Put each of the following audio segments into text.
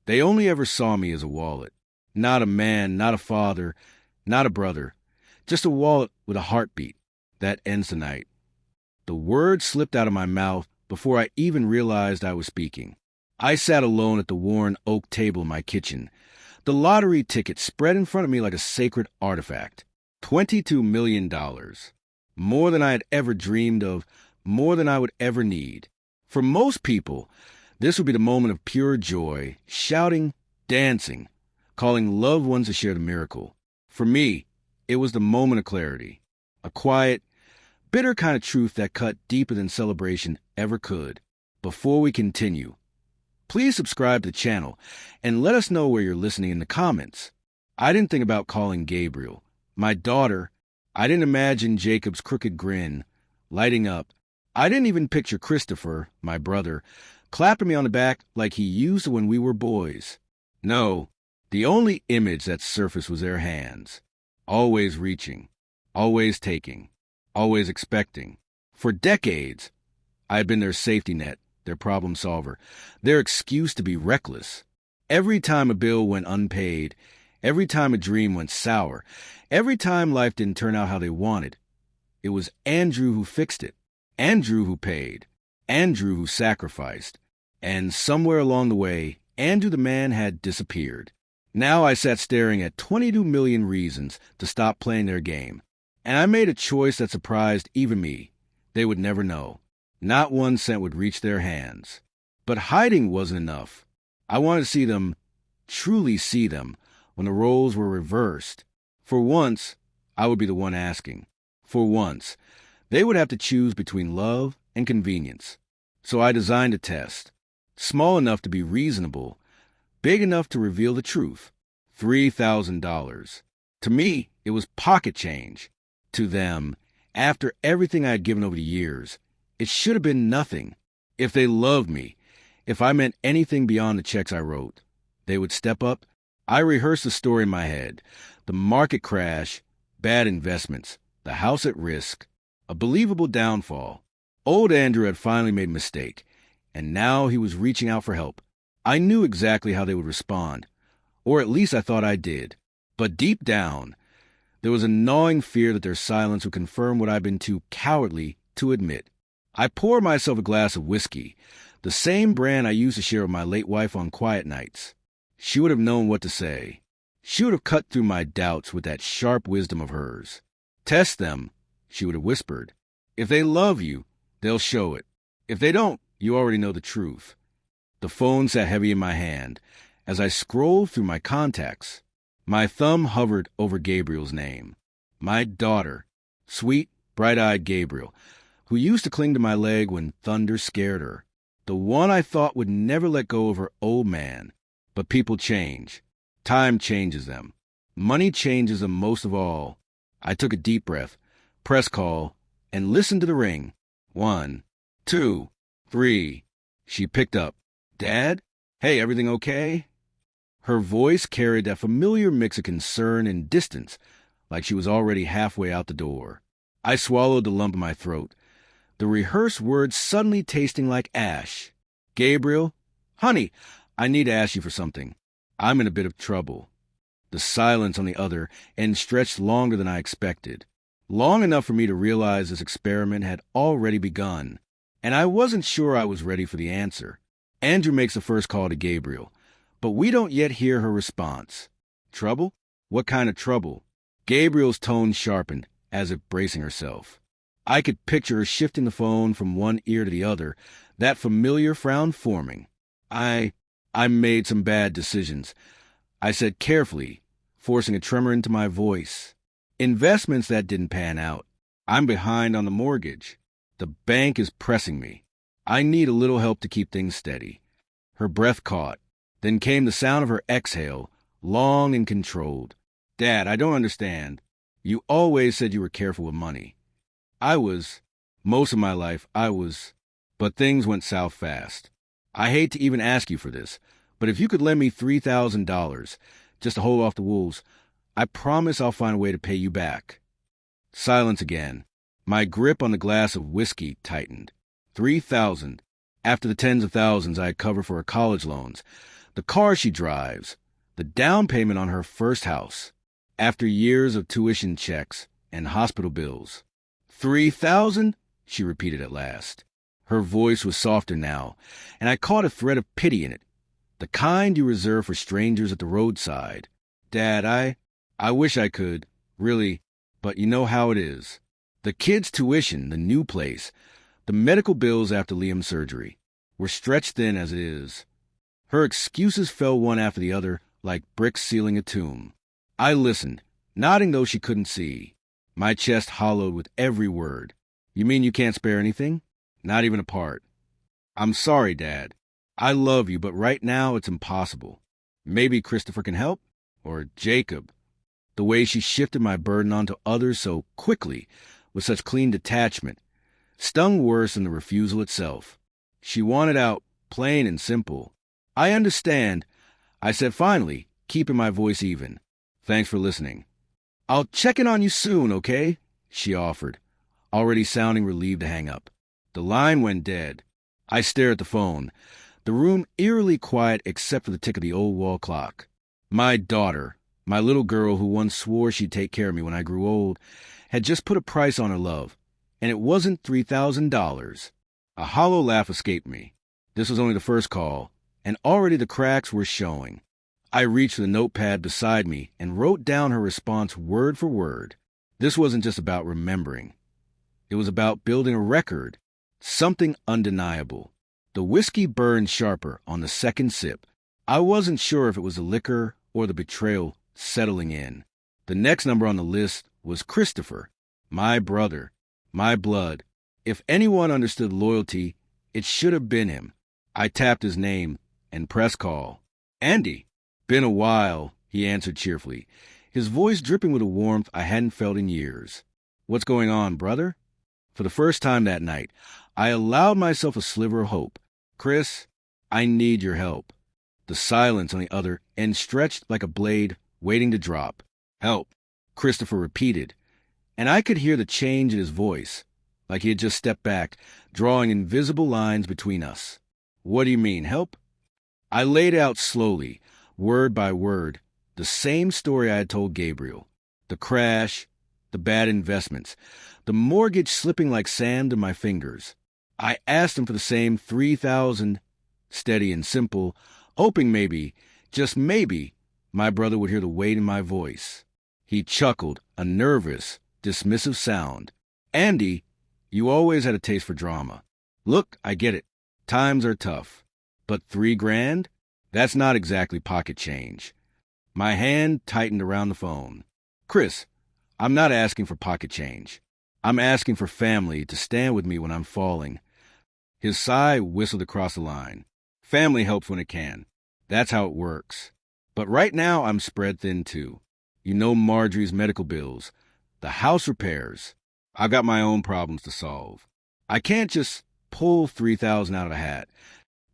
They only ever saw me as a wallet. Not a man, not a father, not a brother. Just a wallet with a heartbeat. That ends the night. The words slipped out of my mouth before I even realized I was speaking. I sat alone at the worn oak table in my kitchen. The lottery ticket spread in front of me like a sacred artifact. $22 million. More than I had ever dreamed of, more than I would ever need. For most people, this would be the moment of pure joy, shouting, dancing, calling loved ones to share the miracle. For me, it was the moment of clarity. A quiet, bitter kind of truth that cut deeper than celebration ever could. Before we continue, please subscribe to the channel and let us know where you're listening in the comments. I didn't think about calling Gabriel, my daughter. I didn't imagine Jacob's crooked grin lighting up. I didn't even picture Christopher, my brother, clapping me on the back like he used when we were boys. No, the only image that surfaced was their hands, always reaching, always taking, always expecting. For decades, I had been their safety net, their problem solver, their excuse to be reckless. Every time a bill went unpaid, every time a dream went sour, every time life didn't turn out how they wanted, it was Andrew who fixed it, Andrew who paid, Andrew who sacrificed. And somewhere along the way, Andrew the man had disappeared. Now I sat staring at 22 million reasons to stop playing their game. And I made a choice that surprised even me. They would never know. Not 1 cent would reach their hands. But hiding wasn't enough. I wanted to see them, truly see them, when the roles were reversed. For once, I would be the one asking. For once, they would have to choose between love and convenience. So I designed a test. Small enough to be reasonable, big enough to reveal the truth. $3,000. To me, it was pocket change. To them, after everything I had given over the years, it should have been nothing. If they loved me, if I meant anything beyond the checks I wrote, they would step up. I rehearsed the story in my head. The market crash, bad investments, the house at risk, a believable downfall. Old Andrew had finally made a mistake, and now he was reaching out for help. I knew exactly how they would respond, or at least I thought I did. But deep down, there was a gnawing fear that their silence would confirm what I'd been too cowardly to admit. I poured myself a glass of whiskey, the same brand I used to share with my late wife on quiet nights. She would have known what to say. She would have cut through my doubts with that sharp wisdom of hers. Test them, she would have whispered. If they love you, they'll show it. If they don't, you already know the truth. The phone sat heavy in my hand. As I scrolled through my contacts, my thumb hovered over Gabriel's name. My daughter, sweet, bright-eyed Gabriel, who used to cling to my leg when thunder scared her. The one I thought would never let go of her old man. But people change. Time changes them. Money changes them most of all. I took a deep breath, press call, and listened to the ring. 1, 2, 3. She picked up. Dad? Hey, everything okay? Her voice carried that familiar mix of concern and distance, like she was already halfway out the door. I swallowed the lump in my throat, the rehearsed words suddenly tasting like ash. Gabriel? Honey, I need to ask you for something. I'm in a bit of trouble. The silence on the other end stretched longer than I expected. Long enough for me to realize this experiment had already begun, and I wasn't sure I was ready for the answer. Andrew makes the first call to Gabriel, but we don't yet hear her response. Trouble? What kind of trouble? Gabriel's tone sharpened, as if bracing herself. I could picture her shifting the phone from one ear to the other, that familiar frown forming. I made some bad decisions, I said carefully, forcing a tremor into my voice. Investments that didn't pan out. I'm behind on the mortgage. The bank is pressing me. I need a little help to keep things steady. Her breath caught. Then came the sound of her exhale, long and controlled. Dad, I don't understand. You always said you were careful with money. Most of my life, but things went south fast. I hate to even ask you for this, but if you could lend me $3,000 just to hold off the wolves, I promise I'll find a way to pay you back. Silence again. My grip on the glass of whiskey tightened. $3,000. After the tens of thousands I had covered for her college loans, the car she drives, the down payment on her first house, after years of tuition checks and hospital bills. 3,000? She repeated at last. Her voice was softer now, and I caught a thread of pity in it, the kind you reserve for strangers at the roadside. Dad, I wish I could, really, but you know how it is. The kids' tuition, the new place, the medical bills after Liam's surgery. We're stretched thin as it is. Her excuses fell one after the other like bricks sealing a tomb. I listened, nodding though she couldn't see. My chest hollowed with every word. You mean you can't spare anything? Not even a part. I'm sorry, Dad. I love you, but right now it's impossible. Maybe Christopher can help? Or Jacob. The way she shifted my burden onto others so quickly, with such clean detachment, stung worse than the refusal itself. She wanted out, plain and simple. I understand, I said finally, keeping my voice even. Thanks for listening. I'll check in on you soon, okay? She offered, already sounding relieved to hang up. The line went dead. I stared at the phone, the room eerily quiet except for the tick of the old wall clock. My daughter, my little girl who once swore she'd take care of me when I grew old, had just put a price on her love, and it wasn't $3,000. A hollow laugh escaped me. This was only the first call, and already the cracks were showing. I reached for the notepad beside me and wrote down her response word for word. This wasn't just about remembering. It was about building a record, something undeniable. The whiskey burned sharper on the second sip. I wasn't sure if it was the liquor or the betrayal settling in. The next number on the list was Christopher, my brother, my blood. If anyone understood loyalty, it should have been him. I tapped his name and pressed call. Andy. Been a while, he answered cheerfully, his voice dripping with a warmth I hadn't felt in years. What's going on, brother? For the first time that night, I allowed myself a sliver of hope. Chris, I need your help. The silence on the other end stretched like a blade waiting to drop. Help, Christopher repeated, and I could hear the change in his voice, like he had just stepped back, drawing invisible lines between us. What do you mean, help? I laid out slowly, word by word, the same story I had told Gabriel. The crash, the bad investments, the mortgage slipping like sand in my fingers. I asked him for the same 3,000, steady and simple, hoping maybe, just maybe, my brother would hear the weight in my voice. He chuckled, a nervous, dismissive sound. Andy, you always had a taste for drama. Look, I get it. Times are tough. But $3,000? That's not exactly pocket change. My hand tightened around the phone. Chris, I'm not asking for pocket change. I'm asking for family to stand with me when I'm falling. His sigh whistled across the line. Family helps when it can. That's how it works. But right now I'm spread thin too. You know Marjorie's medical bills, the house repairs. I've got my own problems to solve. I can't just pull 3,000 out of a hat.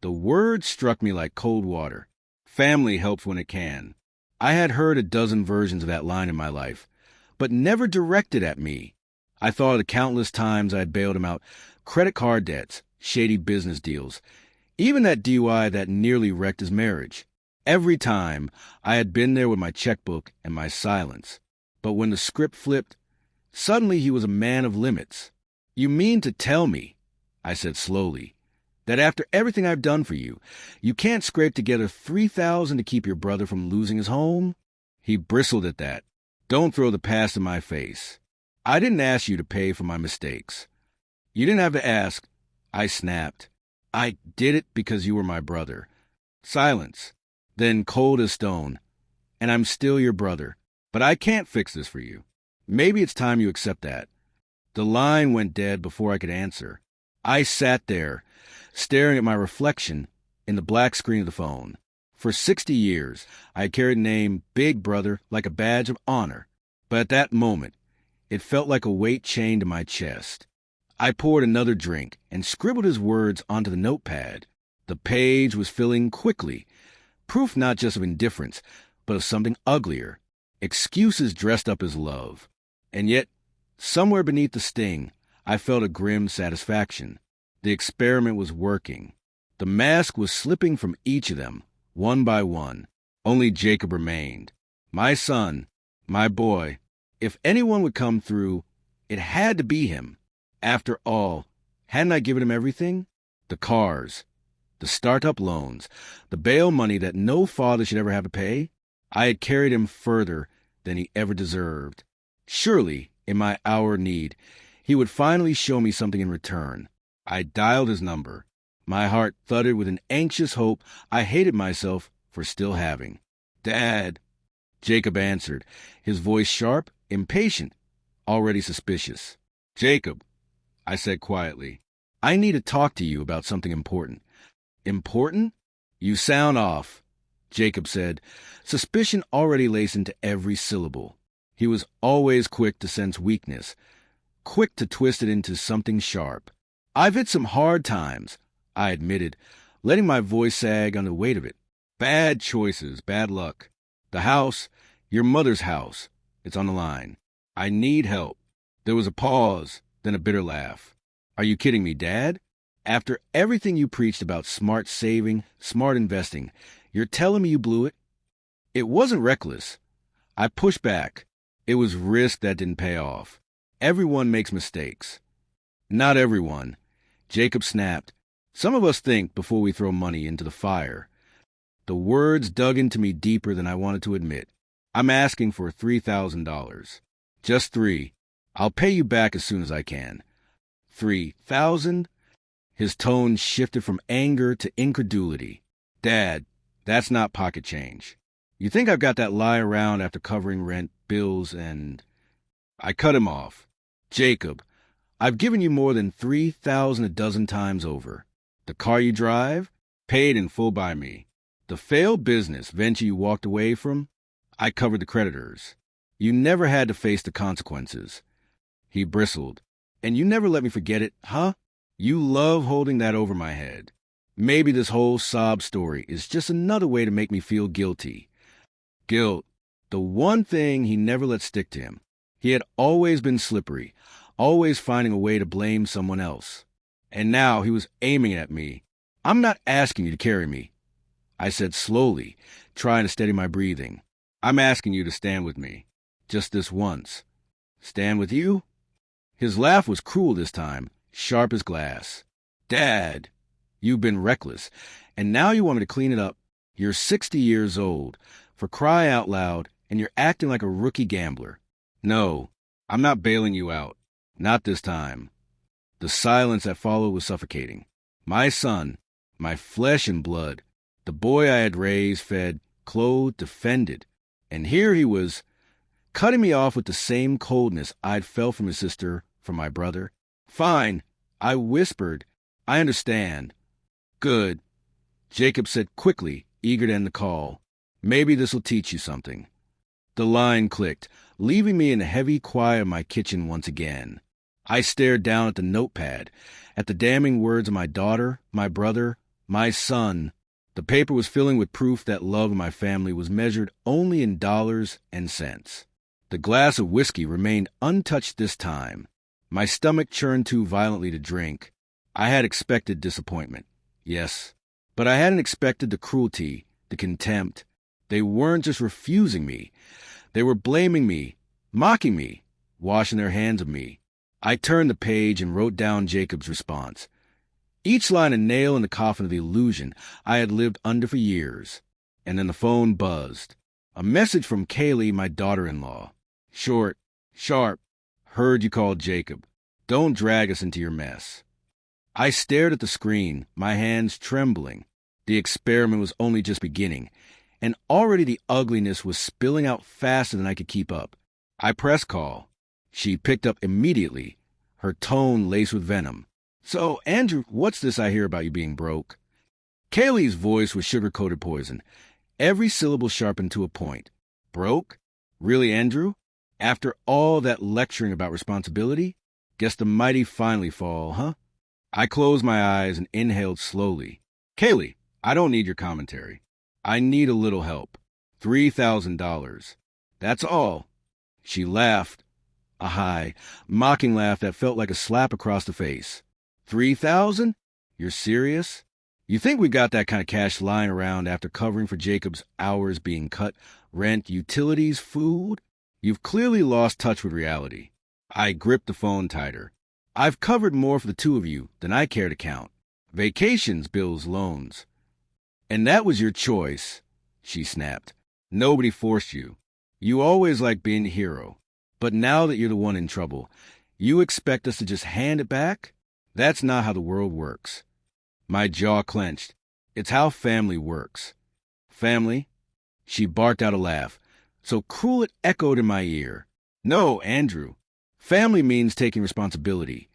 The word struck me like cold water. Family helps when it can. I had heard a dozen versions of that line in my life, but never directed at me. I thought of the countless times I had bailed him out, credit card debts, shady business deals, even that DUI that nearly wrecked his marriage. Every time, I had been there with my checkbook and my silence. But when the script flipped, suddenly he was a man of limits. You mean to tell me, I said slowly, that after everything I've done for you, you can't scrape together 3,000 to keep your brother from losing his home? He bristled at that. Don't throw the past in my face. I didn't ask you to pay for my mistakes. You didn't have to ask. I snapped. I did it because you were my brother. Silence. Then cold as stone. And I'm still your brother. But I can't fix this for you. Maybe it's time you accept that. The line went dead before I could answer. I sat there, staring at my reflection in the black screen of the phone. For 60 years, I had carried the name Big Brother like a badge of honor. But at that moment, it felt like a weight chained to my chest. I poured another drink and scribbled his words onto the notepad. The page was filling quickly, proof not just of indifference, but of something uglier. Excuses dressed up as love. And yet, somewhere beneath the sting, I felt a grim satisfaction. The experiment was working. The mask was slipping from each of them, one by one. Only Jacob remained. My son, my boy. If anyone would come through, it had to be him. After all, hadn't I given him everything? The cars, the startup loans, the bail money that no father should ever have to pay? I had carried him further than he ever deserved. Surely, in my hour of need, he would finally show me something in return. I dialed his number. My heart thudded with an anxious hope I hated myself for still having. "Dad," Jacob answered, his voice sharp, impatient, already suspicious. "Jacob," I said quietly, "I need to talk to you about something important." "Important? You sound off," Jacob said, suspicion already laced into every syllable. He was always quick to sense weakness, quick to twist it into something sharp. "I've hit some hard times," I admitted, letting my voice sag under the weight of it. "Bad choices, bad luck. The house, your mother's house, it's on the line. I need help." There was a pause, then a bitter laugh. "Are you kidding me, Dad? After everything you preached about smart saving, smart investing, you're telling me you blew it?" "It wasn't reckless." I pushed back. "It was risk that didn't pay off. Everyone makes mistakes." "Not everyone," Jacob snapped. "Some of us think before we throw money into the fire." The words dug into me deeper than I wanted to admit. "I'm asking for $3,000. Just 3. I'll pay you back as soon as I can." 3,000? His tone shifted from anger to incredulity. "Dad, that's not pocket change. You think I've got that lie around after covering rent, bills, and—" I cut him off. "Jacob, I've given you more than 3,000 a dozen times over. The car you drive, paid in full by me. The failed business venture you walked away from, I covered the creditors. You never had to face the consequences." He bristled. "And you never let me forget it, huh? You love holding that over my head. Maybe this whole sob story is just another way to make me feel guilty." Guilt, the one thing he never let stick to him. He had always been slippery, always finding a way to blame someone else. And now he was aiming at me. "I'm not asking you to carry me," I said slowly, trying to steady my breathing. "I'm asking you to stand with me. Just this once." "Stand with you?" His laugh was cruel this time, sharp as glass. "Dad, you've been reckless, and now you want me to clean it up. You're 60 years old, for cry out loud, and you're acting like a rookie gambler. No, I'm not bailing you out. Not this time." The silence that followed was suffocating. My son, my flesh and blood, the boy I had raised, fed, clothed, defended. And here he was, cutting me off with the same coldness I'd felt from his sister, from my brother. "Fine," I whispered. "I understand." "Good," Jacob said quickly, eager to end the call. "Maybe this'll teach you something." The line clicked, leaving me in the heavy quiet of my kitchen once again. I stared down at the notepad, at the damning words of my daughter, my brother, my son. The paper was filling with proof that love in my family was measured only in dollars and cents. The glass of whiskey remained untouched this time. My stomach churned too violently to drink. I had expected disappointment, yes, but I hadn't expected the cruelty, the contempt. They weren't just refusing me. They were blaming me, mocking me, washing their hands of me. I turned the page and wrote down Jacob's response. Each line a nail in the coffin of the illusion I had lived under for years. And then the phone buzzed. A message from Kaylee, my daughter-in-law. Short, sharp. "Heard you called Jacob. Don't drag us into your mess." I stared at the screen, my hands trembling. The experiment was only just beginning, and already the ugliness was spilling out faster than I could keep up. I pressed call. She picked up immediately, her tone laced with venom. "So, Andrew, what's this I hear about you being broke?" Kaylee's voice was sugar-coated poison, every syllable sharpened to a point. "Broke? Really, Andrew? After all that lecturing about responsibility? Guess the mighty finally fall, huh?" I closed my eyes and inhaled slowly. "Kaylee, I don't need your commentary. I need a little help. $3,000. That's all." She laughed, a high, mocking laugh that felt like a slap across the face. 3,000? You're serious? You think we got that kind of cash lying around after covering for Jacob's hours being cut, rent, utilities, food? You've clearly lost touch with reality. I gripped the phone tighter. I've covered more for the two of you than I care to count. Vacations, bills, loans. And that was your choice, she snapped. Nobody forced you. You always liked being the hero. But now that you're the one in trouble, you expect us to just hand it back? That's not how the world works. My jaw clenched. It's how family works. Family? She barked out a laugh, so cruel it echoed in my ear. No, Andrew. Family means taking responsibility,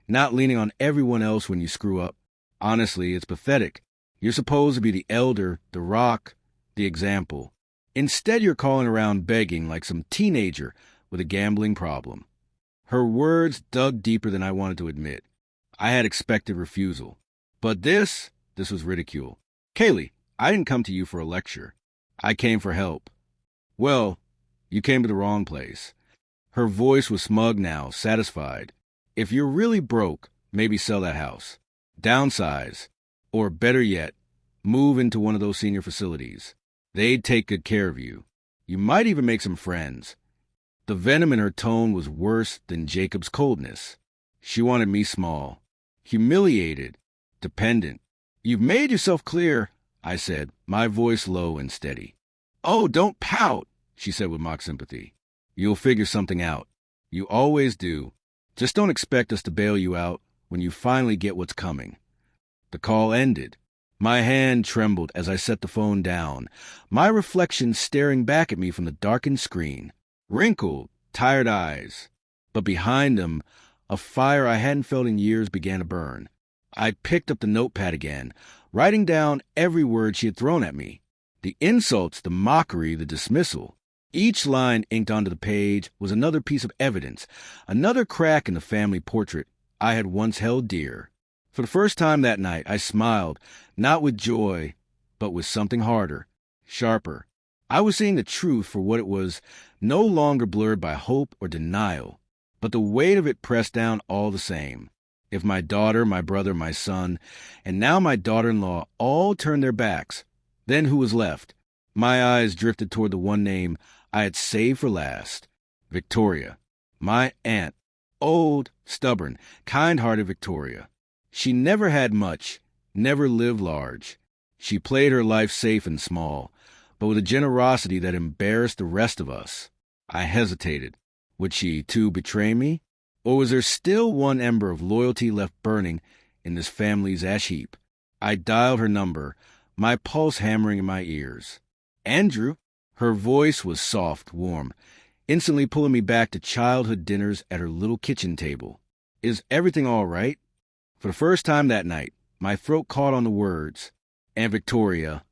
not leaning on everyone else when you screw up. Honestly, it's pathetic. You're supposed to be the elder, the rock, the example. Instead, you're calling around begging like some teenager with a gambling problem. Her words dug deeper than I wanted to admit. I had expected refusal. But this was ridicule. Kaylee, I didn't come to you for a lecture. I came for help. Well, you came to the wrong place. Her voice was smug now, satisfied. If you're really broke, maybe sell that house. Downsize. Or better yet, move into one of those senior facilities. They'd take good care of you. You might even make some friends. The venom in her tone was worse than Jacob's coldness. She wanted me small, humiliated, dependent. You've made yourself clear, I said, my voice low and steady. Oh, don't pout, she said with mock sympathy. You'll figure something out. You always do. Just don't expect us to bail you out when you finally get what's coming. The call ended. My hand trembled as I set the phone down, my reflection staring back at me from the darkened screen. Wrinkled, tired eyes. But behind them, a fire I hadn't felt in years began to burn. I picked up the notepad again, writing down every word she had thrown at me. The insults, the mockery, the dismissal. Each line inked onto the page was another piece of evidence, another crack in the family portrait I had once held dear. For the first time that night, I smiled, not with joy, but with something harder, sharper. I was seeing the truth for what it was, no longer blurred by hope or denial, but the weight of it pressed down all the same. If my daughter, my brother, my son, and now my daughter-in-law all turned their backs, then who was left? My eyes drifted toward the one name I had saved for last, Victoria. My aunt, old, stubborn, kind-hearted Victoria. She never had much, never lived large. She played her life safe and small, but with a generosity that embarrassed the rest of us. I hesitated. Would she, too, betray me? Or was there still one ember of loyalty left burning in this family's ash heap? I dialed her number, my pulse hammering in my ears. Andrew? Her voice was soft, warm, instantly pulling me back to childhood dinners at her little kitchen table. Is everything all right? For the first time that night, my throat caught on the words, "Aunt Victoria."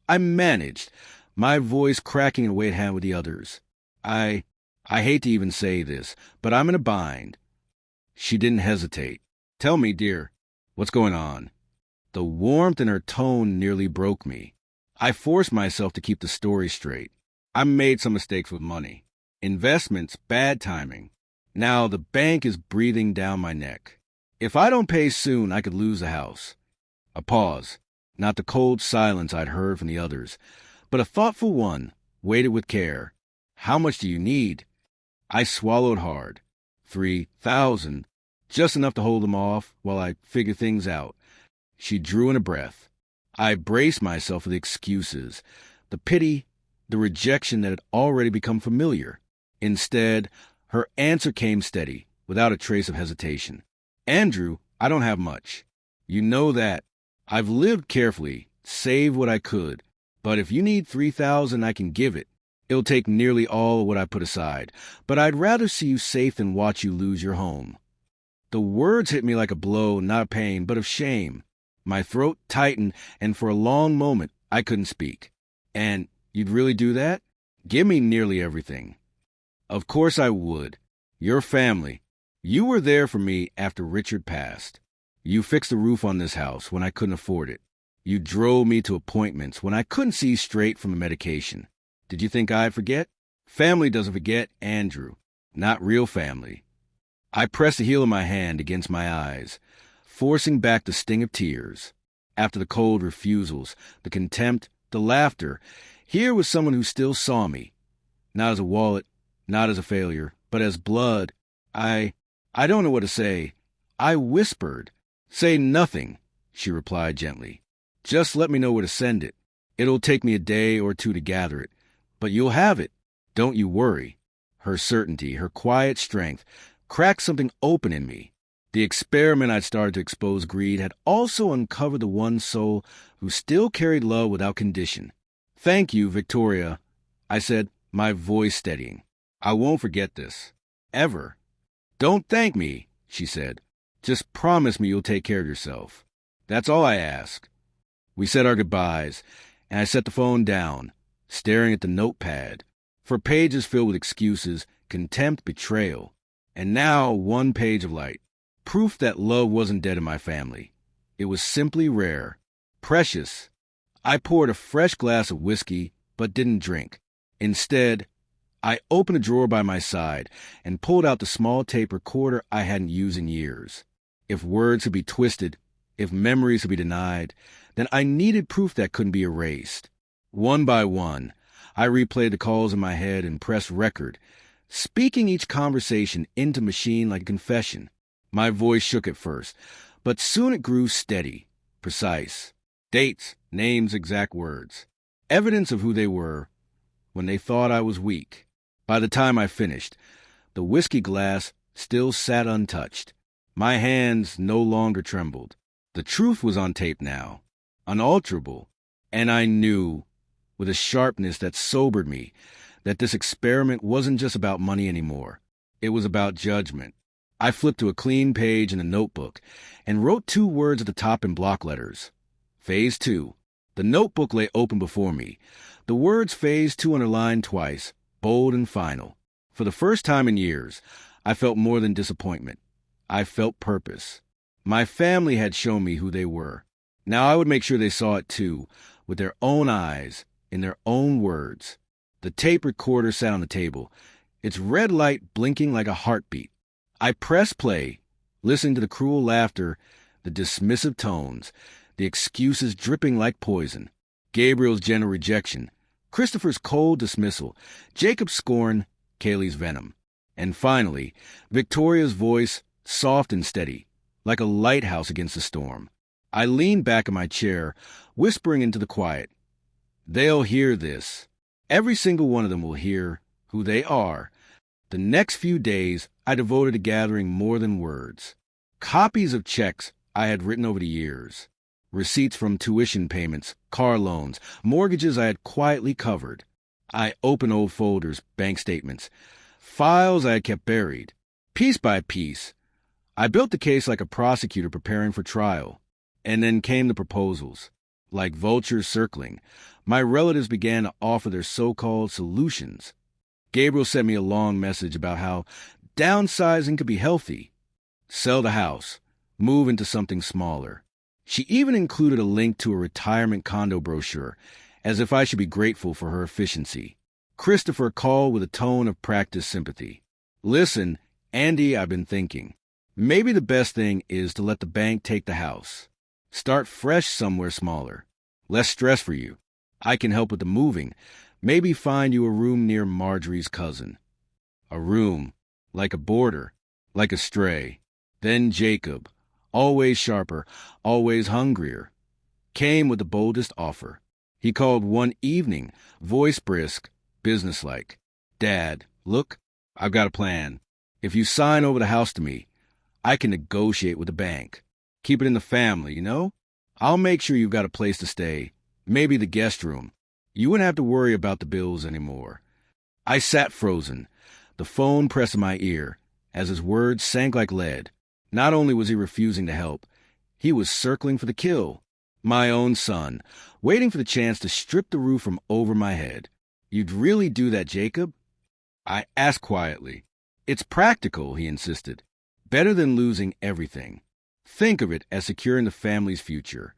I managed, my voice cracking in a way it had with the others. I hate to even say this, but I'm in a bind. She didn't hesitate. Tell me, dear, what's going on? The warmth in her tone nearly broke me. I forced myself to keep the story straight. I made some mistakes with money. Investments, bad timing. Now the bank is breathing down my neck. If I don't pay soon, I could lose the house. A pause. Not the cold silence I'd heard from the others, but a thoughtful one, weighted with care. How much do you need? I swallowed hard. 3,000. Just enough to hold them off while I figure things out. She drew in a breath. I braced myself for the excuses, the pity, the rejection that had already become familiar. Instead, her answer came steady, without a trace of hesitation. Andrew, I don't have much. You know that. I've lived carefully, saved what I could. But if you need 3,000, I can give it. It'll take nearly all of what I put aside. But I'd rather see you safe than watch you lose your home. The words hit me like a blow, not of pain, but of shame. My throat tightened, and for a long moment, I couldn't speak. And you'd really do that? Give me nearly everything. Of course I would. Your family. You were there for me after Richard passed. You fixed the roof on this house when I couldn't afford it. You drove me to appointments when I couldn't see straight from a medication. Did you think I'd forget? Family doesn't forget, Andrew. Not real family. I pressed the heel of my hand against my eyes, forcing back the sting of tears. After the cold refusals, the contempt, the laughter, here was someone who still saw me. Not as a wallet, not as a failure, but as blood. I don't know what to say. I whispered. Say nothing, she replied gently. Just let me know where to send it. It'll take me a day or two to gather it, but you'll have it. Don't you worry. Her certainty, her quiet strength, cracked something open in me. The experiment I'd started to expose greed had also uncovered the one soul who still carried love without condition. Thank you, Victoria, I said, my voice steadying. I won't forget this. Ever. Don't thank me, she said. Just promise me you'll take care of yourself. That's all I ask. We said our goodbyes, and I set the phone down, staring at the notepad, for pages filled with excuses, contempt, betrayal, and now one page of light. Proof that love wasn't dead in my family. It was simply rare, precious. I poured a fresh glass of whiskey, but didn't drink. Instead, I opened a drawer by my side and pulled out the small tape recorder I hadn't used in years. If words could be twisted, if memories could be denied, then I needed proof that couldn't be erased. One by one, I replayed the calls in my head and pressed record, speaking each conversation into machine like a confession. My voice shook at first, but soon it grew steady, precise. Dates, names, exact words. Evidence of who they were when they thought I was weak. By the time I finished, the whiskey glass still sat untouched. My hands no longer trembled. The truth was on tape now, unalterable, and I knew, with a sharpness that sobered me, that this experiment wasn't just about money anymore. It was about judgment. I flipped to a clean page in a notebook and wrote 2 words at the top in block letters. Phase 2. The notebook lay open before me. The words Phase 2 underlined twice, bold and final. For the first time in years, I felt more than disappointment. I felt purpose. My family had shown me who they were. Now I would make sure they saw it too, with their own eyes, in their own words. The tape recorder sat on the table, its red light blinking like a heartbeat. I pressed play, listening to the cruel laughter, the dismissive tones, the excuses dripping like poison. Gabriel's gentle rejection, Christopher's cold dismissal, Jacob's scorn, Kaylee's venom. And finally, Victoria's voice, soft and steady, like a lighthouse against the storm. I leaned back in my chair, whispering into the quiet. They'll hear this. Every single one of them will hear who they are. The next few days, I devoted to gathering more than words. Copies of checks I had written over the years. Receipts from tuition payments, car loans, mortgages I had quietly covered. I opened old folders, bank statements, files I had kept buried. Piece by piece, I built the case like a prosecutor preparing for trial. And then came the proposals. Like vultures circling, my relatives began to offer their so-called solutions. Gabriel sent me a long message about how downsizing could be healthy. Sell the house, move into something smaller. She even included a link to a retirement condo brochure, as if I should be grateful for her efficiency. Christopher called with a tone of practiced sympathy. Listen, Andy, I've been thinking. Maybe the best thing is to let the bank take the house. Start fresh somewhere smaller. Less stress for you. I can help with the moving. Maybe find you a room near Marjorie's cousin. A room, like a boarder, like a stray. Then Jacob, always sharper, always hungrier, came with the boldest offer. He called one evening, voice brisk, businesslike. Dad, look, I've got a plan. If you sign over the house to me, I can negotiate with the bank. Keep it in the family, you know? I'll make sure you've got a place to stay, maybe the guest room. You wouldn't have to worry about the bills anymore. I sat frozen, the phone pressed to my ear, as his words sank like lead. Not only was he refusing to help, he was circling for the kill. My own son, waiting for the chance to strip the roof from over my head. You'd really do that, Jacob? I asked quietly. It's practical, he insisted. Better than losing everything. Think of it as securing the family's future.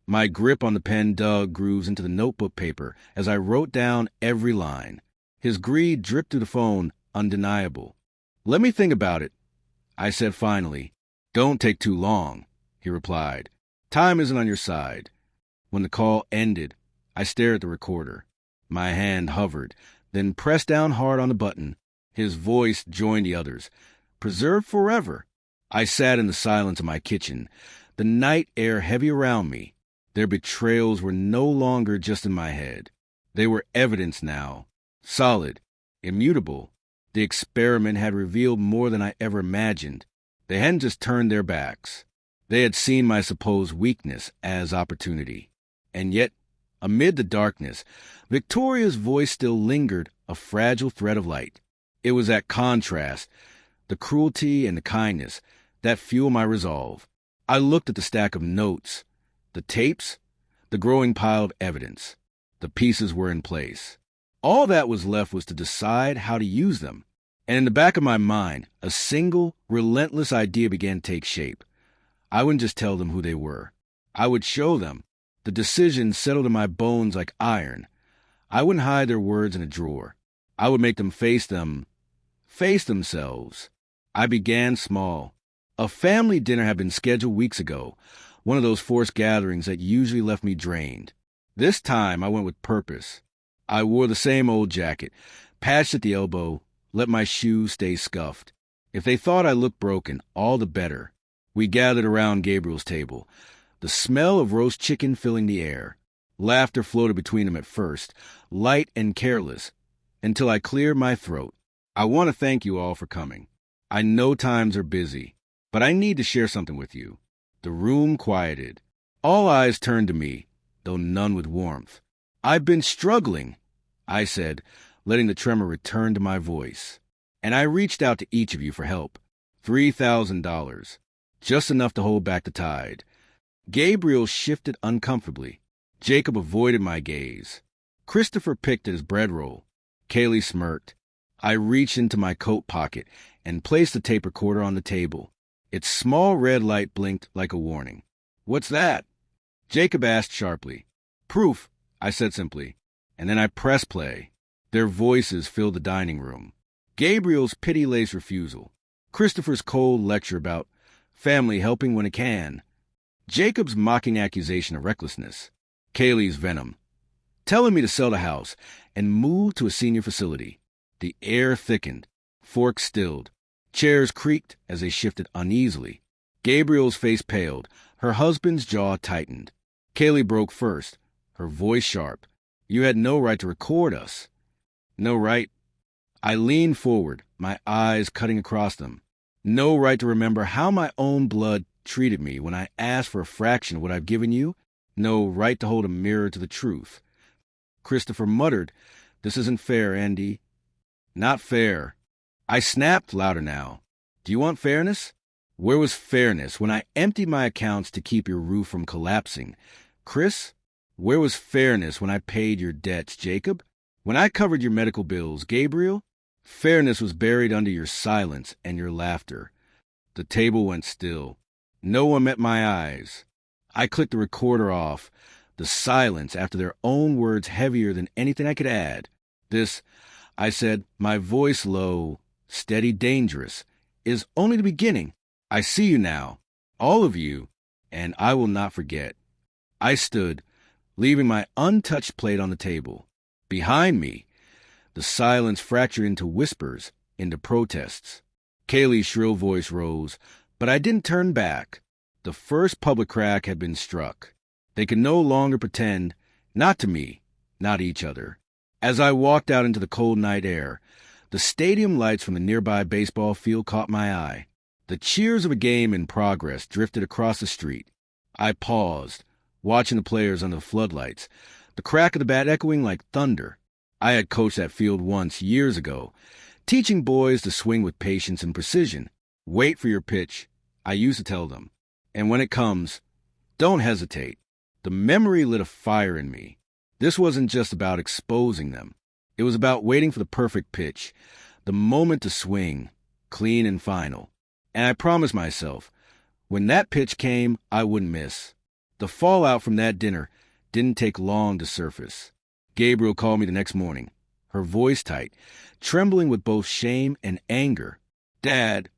My grip on the pen dug grooves into the notebook paper as I wrote down every line. His greed dripped through the phone, undeniable. Let me think about it, I said finally. Don't take too long, he replied. Time isn't on your side. When the call ended, I stared at the recorder. My hand hovered, then pressed down hard on the button. His voice joined the others. Preserved forever. I sat in the silence of my kitchen, the night air heavy around me. Their betrayals were no longer just in my head. They were evidence now. Solid. Immutable. The experiment had revealed more than I ever imagined. They hadn't just turned their backs. They had seen my supposed weakness as opportunity. And yet, amid the darkness, Victoria's voice still lingered, a fragile thread of light. It was that contrast, the cruelty and the kindness, that fueled my resolve. I looked at the stack of notes, the tapes, the growing pile of evidence. The pieces were in place. All that was left was to decide how to use them. And in the back of my mind, a single, relentless idea began to take shape. I wouldn't just tell them who they were. I would show them. The decision settled in my bones like iron. I wouldn't hide their words in a drawer. I would make them face themselves. I began small. A family dinner had been scheduled weeks ago, one of those forced gatherings that usually left me drained. This time I went with purpose. I wore the same old jacket, patched at the elbow, let my shoes stay scuffed. If they thought I looked broken, all the better. We gathered around Gabriel's table, the smell of roast chicken filling the air. Laughter floated between them at first, light and careless, until I cleared my throat. I want to thank you all for coming. I know times are busy, but I need to share something with you. The room quieted. All eyes turned to me, though none with warmth. I've been struggling, I said, letting the tremor return to my voice. And I reached out to each of you for help. $3,000. Just enough to hold back the tide. Gabriel shifted uncomfortably. Jacob avoided my gaze. Christopher picked at his bread roll. Kaylee smirked. I reached into my coat pocket and placed the tape recorder on the table. Its small red light blinked like a warning. What's that? Jacob asked sharply. Proof, I said simply. And then I pressed play. Their voices filled the dining room. Gabriel's pity-laced refusal. Christopher's cold lecture about family helping when it can. Jacob's mocking accusation of recklessness. Kaylee's venom. Telling me to sell the house and move to a senior facility. The air thickened. Forks stilled. Chairs creaked as they shifted uneasily. Gabriel's face paled. Her husband's jaw tightened. Kaylee broke first, her voice sharp. You had no right to record us. No right. I leaned forward, my eyes cutting across them. No right to remember how my own blood treated me when I asked for a fraction of what I've given you. No right to hold a mirror to the truth. Christopher muttered, This isn't fair, Andy. Not fair. I snapped louder now. Do you want fairness? Where was fairness when I emptied my accounts to keep your roof from collapsing? Chris, where was fairness when I paid your debts, Jacob? When I covered your medical bills, Gabriel? Fairness was buried under your silence and your laughter. The table went still. No one met my eyes. I clicked the recorder off, the silence after their own words heavier than anything I could add. This, I said, my voice low, steady, dangerous, is only the beginning. I see you now, all of you, and I will not forget. I stood, leaving my untouched plate on the table. Behind me, the silence fractured into whispers, into protests. Kaylee's shrill voice rose, but I didn't turn back. The first public crack had been struck. They could no longer pretend, not to me, not each other. As I walked out into the cold night air, the stadium lights from the nearby baseball field caught my eye. The cheers of a game in progress drifted across the street. I paused, watching the players under the floodlights, the crack of the bat echoing like thunder. I had coached that field once, years ago, teaching boys to swing with patience and precision. Wait for your pitch, I used to tell them. And when it comes, don't hesitate. The memory lit a fire in me. This wasn't just about exposing them. It was about waiting for the perfect pitch, the moment to swing, clean and final. And I promised myself, when that pitch came, I wouldn't miss. The fallout from that dinner didn't take long to surface. Gabriel called me the next morning, her voice tight, trembling with both shame and anger. Dad,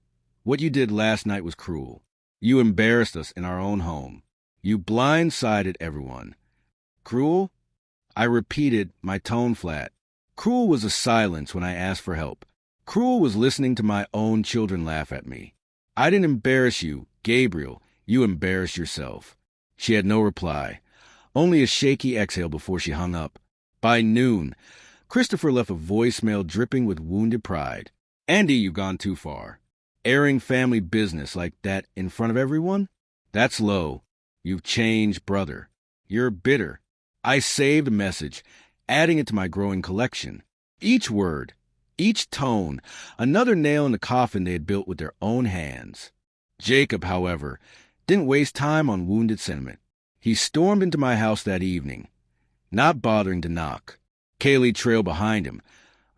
what you did last night was cruel. You embarrassed us in our own home. You blindsided everyone. Cruel? I repeated, my tone flat. Cruel was the silence when I asked for help. Cruel was listening to my own children laugh at me. I didn't embarrass you, Gabriel. You embarrassed yourself. She had no reply, only a shaky exhale before she hung up. By noon, Christopher left a voicemail dripping with wounded pride. Andy, you've gone too far. Airing family business like that in front of everyone? That's low. You've changed, brother. You're bitter. I saved a message, adding it to my growing collection. Each word, each tone, another nail in the coffin they had built with their own hands. Jacob, however, didn't waste time on wounded sentiment. He stormed into my house that evening, not bothering to knock. Kaylee trailed behind him,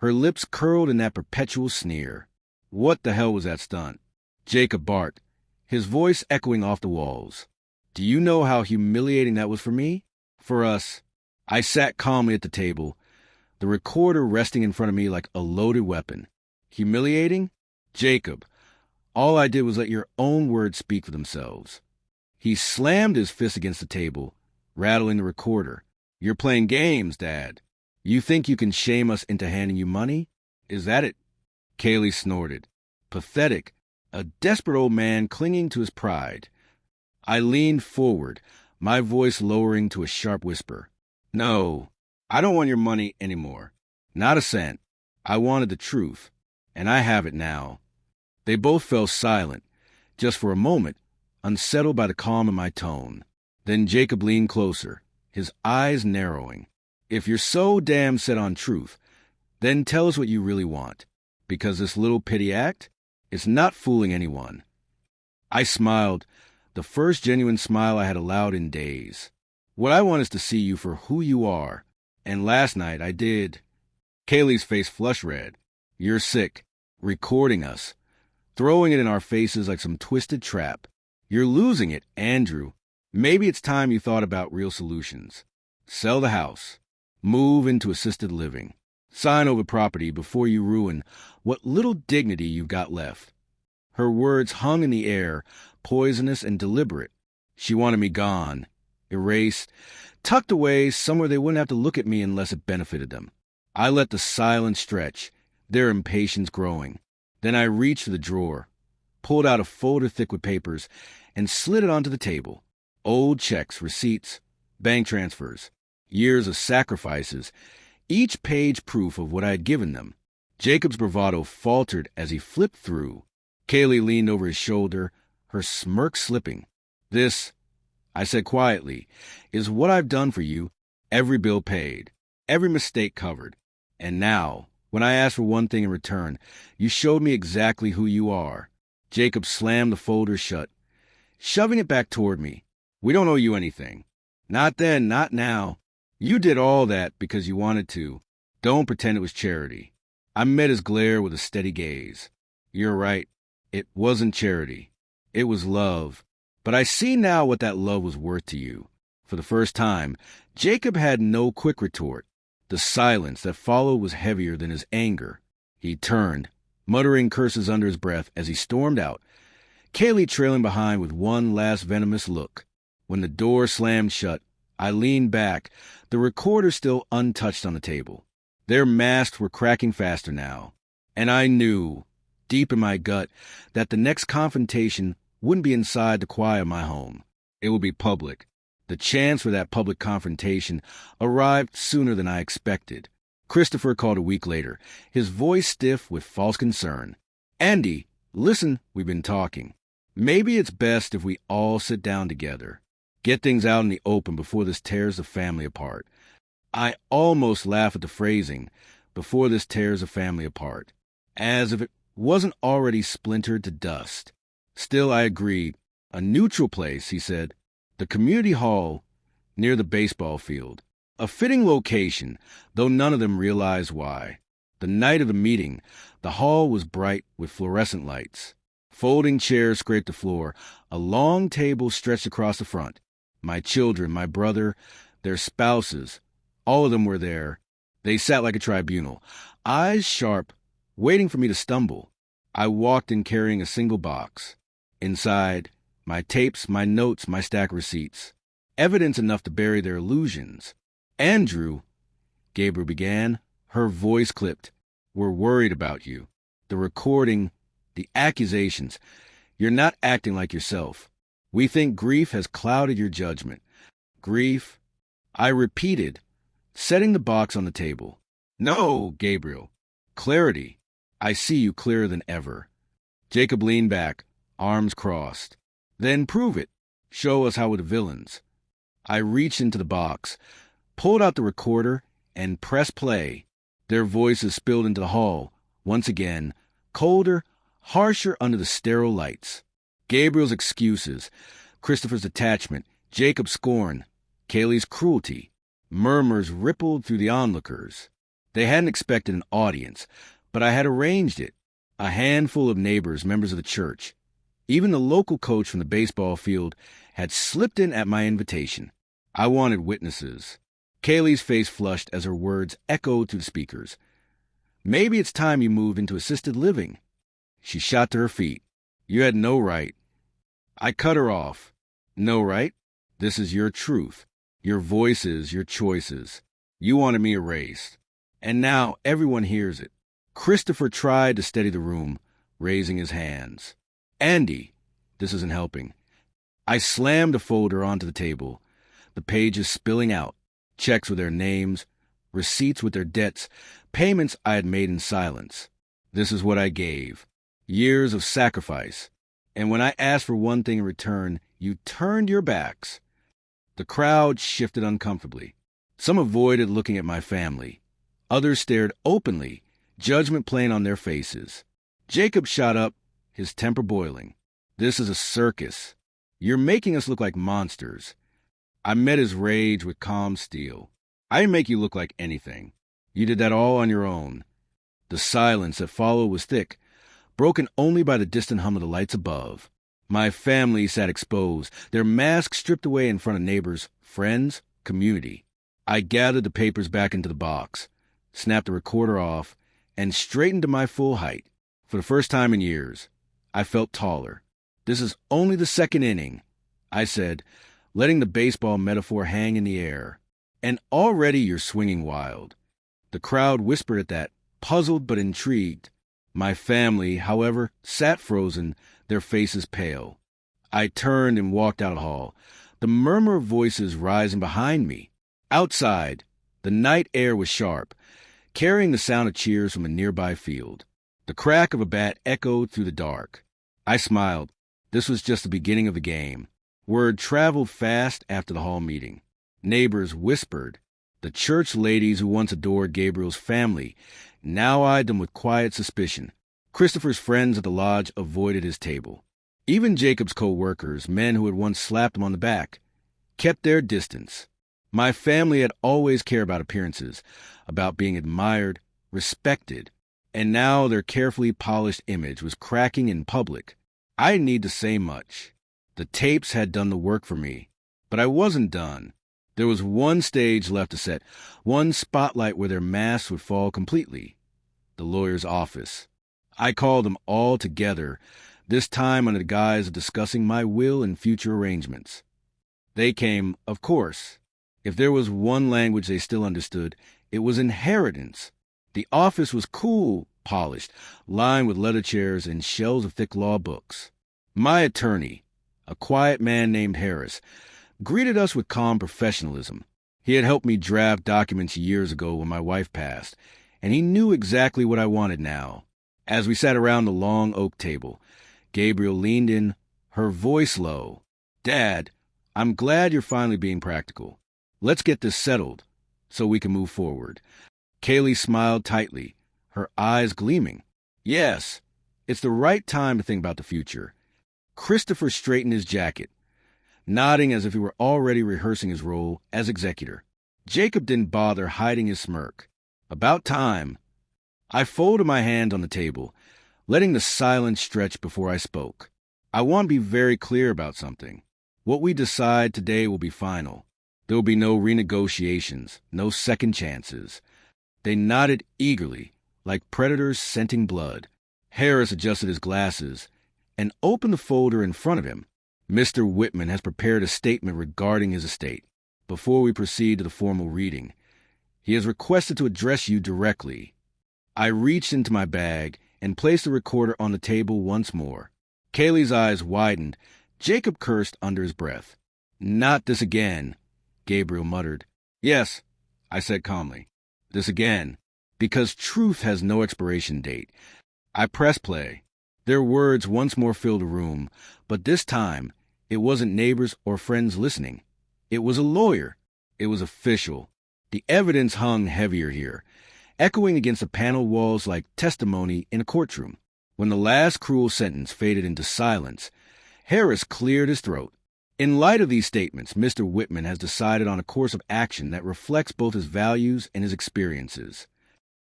her lips curled in that perpetual sneer. What the hell was that stunt? Jacob barked, his voice echoing off the walls. Do you know how humiliating that was for me? For us. I sat calmly at the table, the recorder resting in front of me like a loaded weapon. Humiliating? Jacob, all I did was let your own words speak for themselves. He slammed his fist against the table, rattling the recorder. You're playing games, Dad. You think you can shame us into handing you money? Is that it? Kaylee snorted. Pathetic, a desperate old man clinging to his pride. I leaned forward, my voice lowering to a sharp whisper. No, I don't want your money anymore. Not a cent. I wanted the truth, and I have it now. They both fell silent, just for a moment, unsettled by the calm in my tone. Then Jacob leaned closer, his eyes narrowing. If you're so damn set on truth, then tell us what you really want. Because this little pity act, it's not fooling anyone. I smiled, the first genuine smile I had allowed in days. What I want is to see you for who you are. And last night I did. Kaylee's face flushed red. You're sick, recording us, throwing it in our faces like some twisted trap. You're losing it, Andrew. Maybe it's time you thought about real solutions. Sell the house. Move into assisted living. Sign over property before you ruin what little dignity you've got left. Her words hung in the air, poisonous and deliberate. She wanted me gone, erased, tucked away somewhere they wouldn't have to look at me unless it benefited them. I let the silence stretch, their impatience growing. Then I reached for the drawer, pulled out a folder thick with papers, and slid it onto the table. Old checks, receipts, bank transfers, years of sacrifices, each page proof of what I had given them. Jacob's bravado faltered as he flipped through. Kaylee leaned over his shoulder, her smirk slipping. This, I said quietly, is what I've done for you. Every bill paid, every mistake covered. And now, when I asked for one thing in return, you showed me exactly who you are. Jacob slammed the folder shut, shoving it back toward me. We don't owe you anything. Not then, not now. You did all that because you wanted to. Don't pretend it was charity. I met his glare with a steady gaze. You're right. It wasn't charity. It was love. But I see now what that love was worth to you. For the first time, Jacob had no quick retort. The silence that followed was heavier than his anger. He turned, muttering curses under his breath as he stormed out, Kaylee trailing behind with one last venomous look. When the door slammed shut, I leaned back, the recorder still untouched on the table. Their masks were cracking faster now, and I knew, deep in my gut, that the next confrontation wouldn't be inside the quiet of my home. It would be public. The chance for that public confrontation arrived sooner than I expected. Christopher called a week later, his voice stiff with false concern. Andy, listen, we've been talking. Maybe it's best if we all sit down together. Get things out in the open before this tears the family apart. I almost laugh at the phrasing, before this tears the family apart, as if it wasn't already splintered to dust. Still, I agreed. A neutral place, he said. The community hall near the baseball field. A fitting location, though none of them realized why. The night of the meeting, the hall was bright with fluorescent lights. Folding chairs scraped the floor. A long table stretched across the front. My children, my brother, their spouses, all of them were there. They sat like a tribunal, eyes sharp, waiting for me to stumble. I walked in carrying a single box. Inside, my tapes, my notes, my stack of receipts. evidence enough to bury their illusions. Andrew, Gabriel began, her voice clipped. We're worried about you. The recording, the accusations. You're not acting like yourself. We think grief has clouded your judgment. Grief, I repeated, setting the box on the table. No, Gabriel. Clarity. I see you clearer than ever. Jacob leaned back, arms crossed. Then prove it. Show us how we're the villains. I reached into the box, pulled out the recorder, and pressed play. Their voices spilled into the hall, once again, colder, harsher under the sterile lights. Gabriel's excuses, Christopher's attachment, Jacob's scorn, Kaylee's cruelty. Murmurs rippled through the onlookers. They hadn't expected an audience, but I had arranged it. A handful of neighbors, members of the church. Even the local coach from the baseball field had slipped in at my invitation. I wanted witnesses. Kaylee's face flushed as her words echoed through the speakers. Maybe it's time you move into assisted living. She shot to her feet. You had no right. I cut her off. No right? This is your truth. Your voices, your choices. You wanted me erased. And now everyone hears it. Christopher tried to steady the room, raising his hands. Andy, this isn't helping. I slammed a folder onto the table, the pages spilling out, checks with their names, receipts with their debts, payments I had made in silence. This is what I gave. Years of sacrifice. And when I asked for one thing in return, you turned your backs. The crowd shifted uncomfortably. Some avoided looking at my family. Others stared openly, judgment plain on their faces. Jacob shot up, his temper boiling. This is a circus. You're making us look like monsters. I met his rage with calm steel. I didn't make you look like anything. You did that all on your own. The silence that followed was thick, broken only by the distant hum of the lights above. My family sat exposed, their masks stripped away in front of neighbors, friends, community. I gathered the papers back into the box, snapped the recorder off, and straightened to my full height. For the first time in years, I felt taller. This is only the second inning, I said, letting the baseball metaphor hang in the air. And already you're swinging wild. The crowd whispered at that, puzzled but intrigued. My family, however, sat frozen, their faces pale. I turned and walked out of the hall, the murmur of voices rising behind me. Outside, the night air was sharp, carrying the sound of cheers from a nearby field. The crack of a bat echoed through the dark. I smiled. This was just the beginning of the game. Word traveled fast after the hall meeting. Neighbors whispered. The church ladies who once adored Gabriel's family now eyed them with quiet suspicion. Christopher's friends at the lodge avoided his table. Even Jacob's co-workers, men who had once slapped him on the back, kept their distance. My family had always cared about appearances, about being admired, respected, and now their carefully polished image was cracking in public. I didn't need to say much. The tapes had done the work for me, but I wasn't done. There was one stage left to set, one spotlight where their masks would fall completely. The lawyer's office. I called them all together, this time under the guise of discussing my will and future arrangements. They came, of course. If there was one language they still understood, it was inheritance. The office was cool, polished, lined with leather chairs and shelves of thick law books. My attorney, a quiet man named Harris, greeted us with calm professionalism. He had helped me draft documents years ago when my wife passed, and he knew exactly what I wanted now. As we sat around the long oak table, Gabriel leaned in, her voice low. Dad, I'm glad you're finally being practical. Let's get this settled so we can move forward. Kaylee smiled tightly, her eyes gleaming. Yes, it's the right time to think about the future. Christopher straightened his jacket, nodding as if he were already rehearsing his role as executor. Jacob didn't bother hiding his smirk. About time. I folded my hand on the table, letting the silence stretch before I spoke. I want to be very clear about something. What we decide today will be final. There will be no renegotiations, no second chances. They nodded eagerly, like predators scenting blood. Harris adjusted his glasses and opened the folder in front of him. Mr. Whitman has prepared a statement regarding his estate. Before we proceed to the formal reading, he has requested to address you directly. I reached into my bag and placed the recorder on the table once more. Kaylee's eyes widened. Jacob cursed under his breath. "Not this again," Gabriel muttered. "Yes," I said calmly. "This again. Because truth has no expiration date." I pressed play. Their words once more filled the room, but this time it wasn't neighbors or friends listening. It was a lawyer. It was official. The evidence hung heavier here, echoing against the panel walls like testimony in a courtroom. When the last cruel sentence faded into silence, Harris cleared his throat. In light of these statements, Mr. Whitman has decided on a course of action that reflects both his values and his experiences.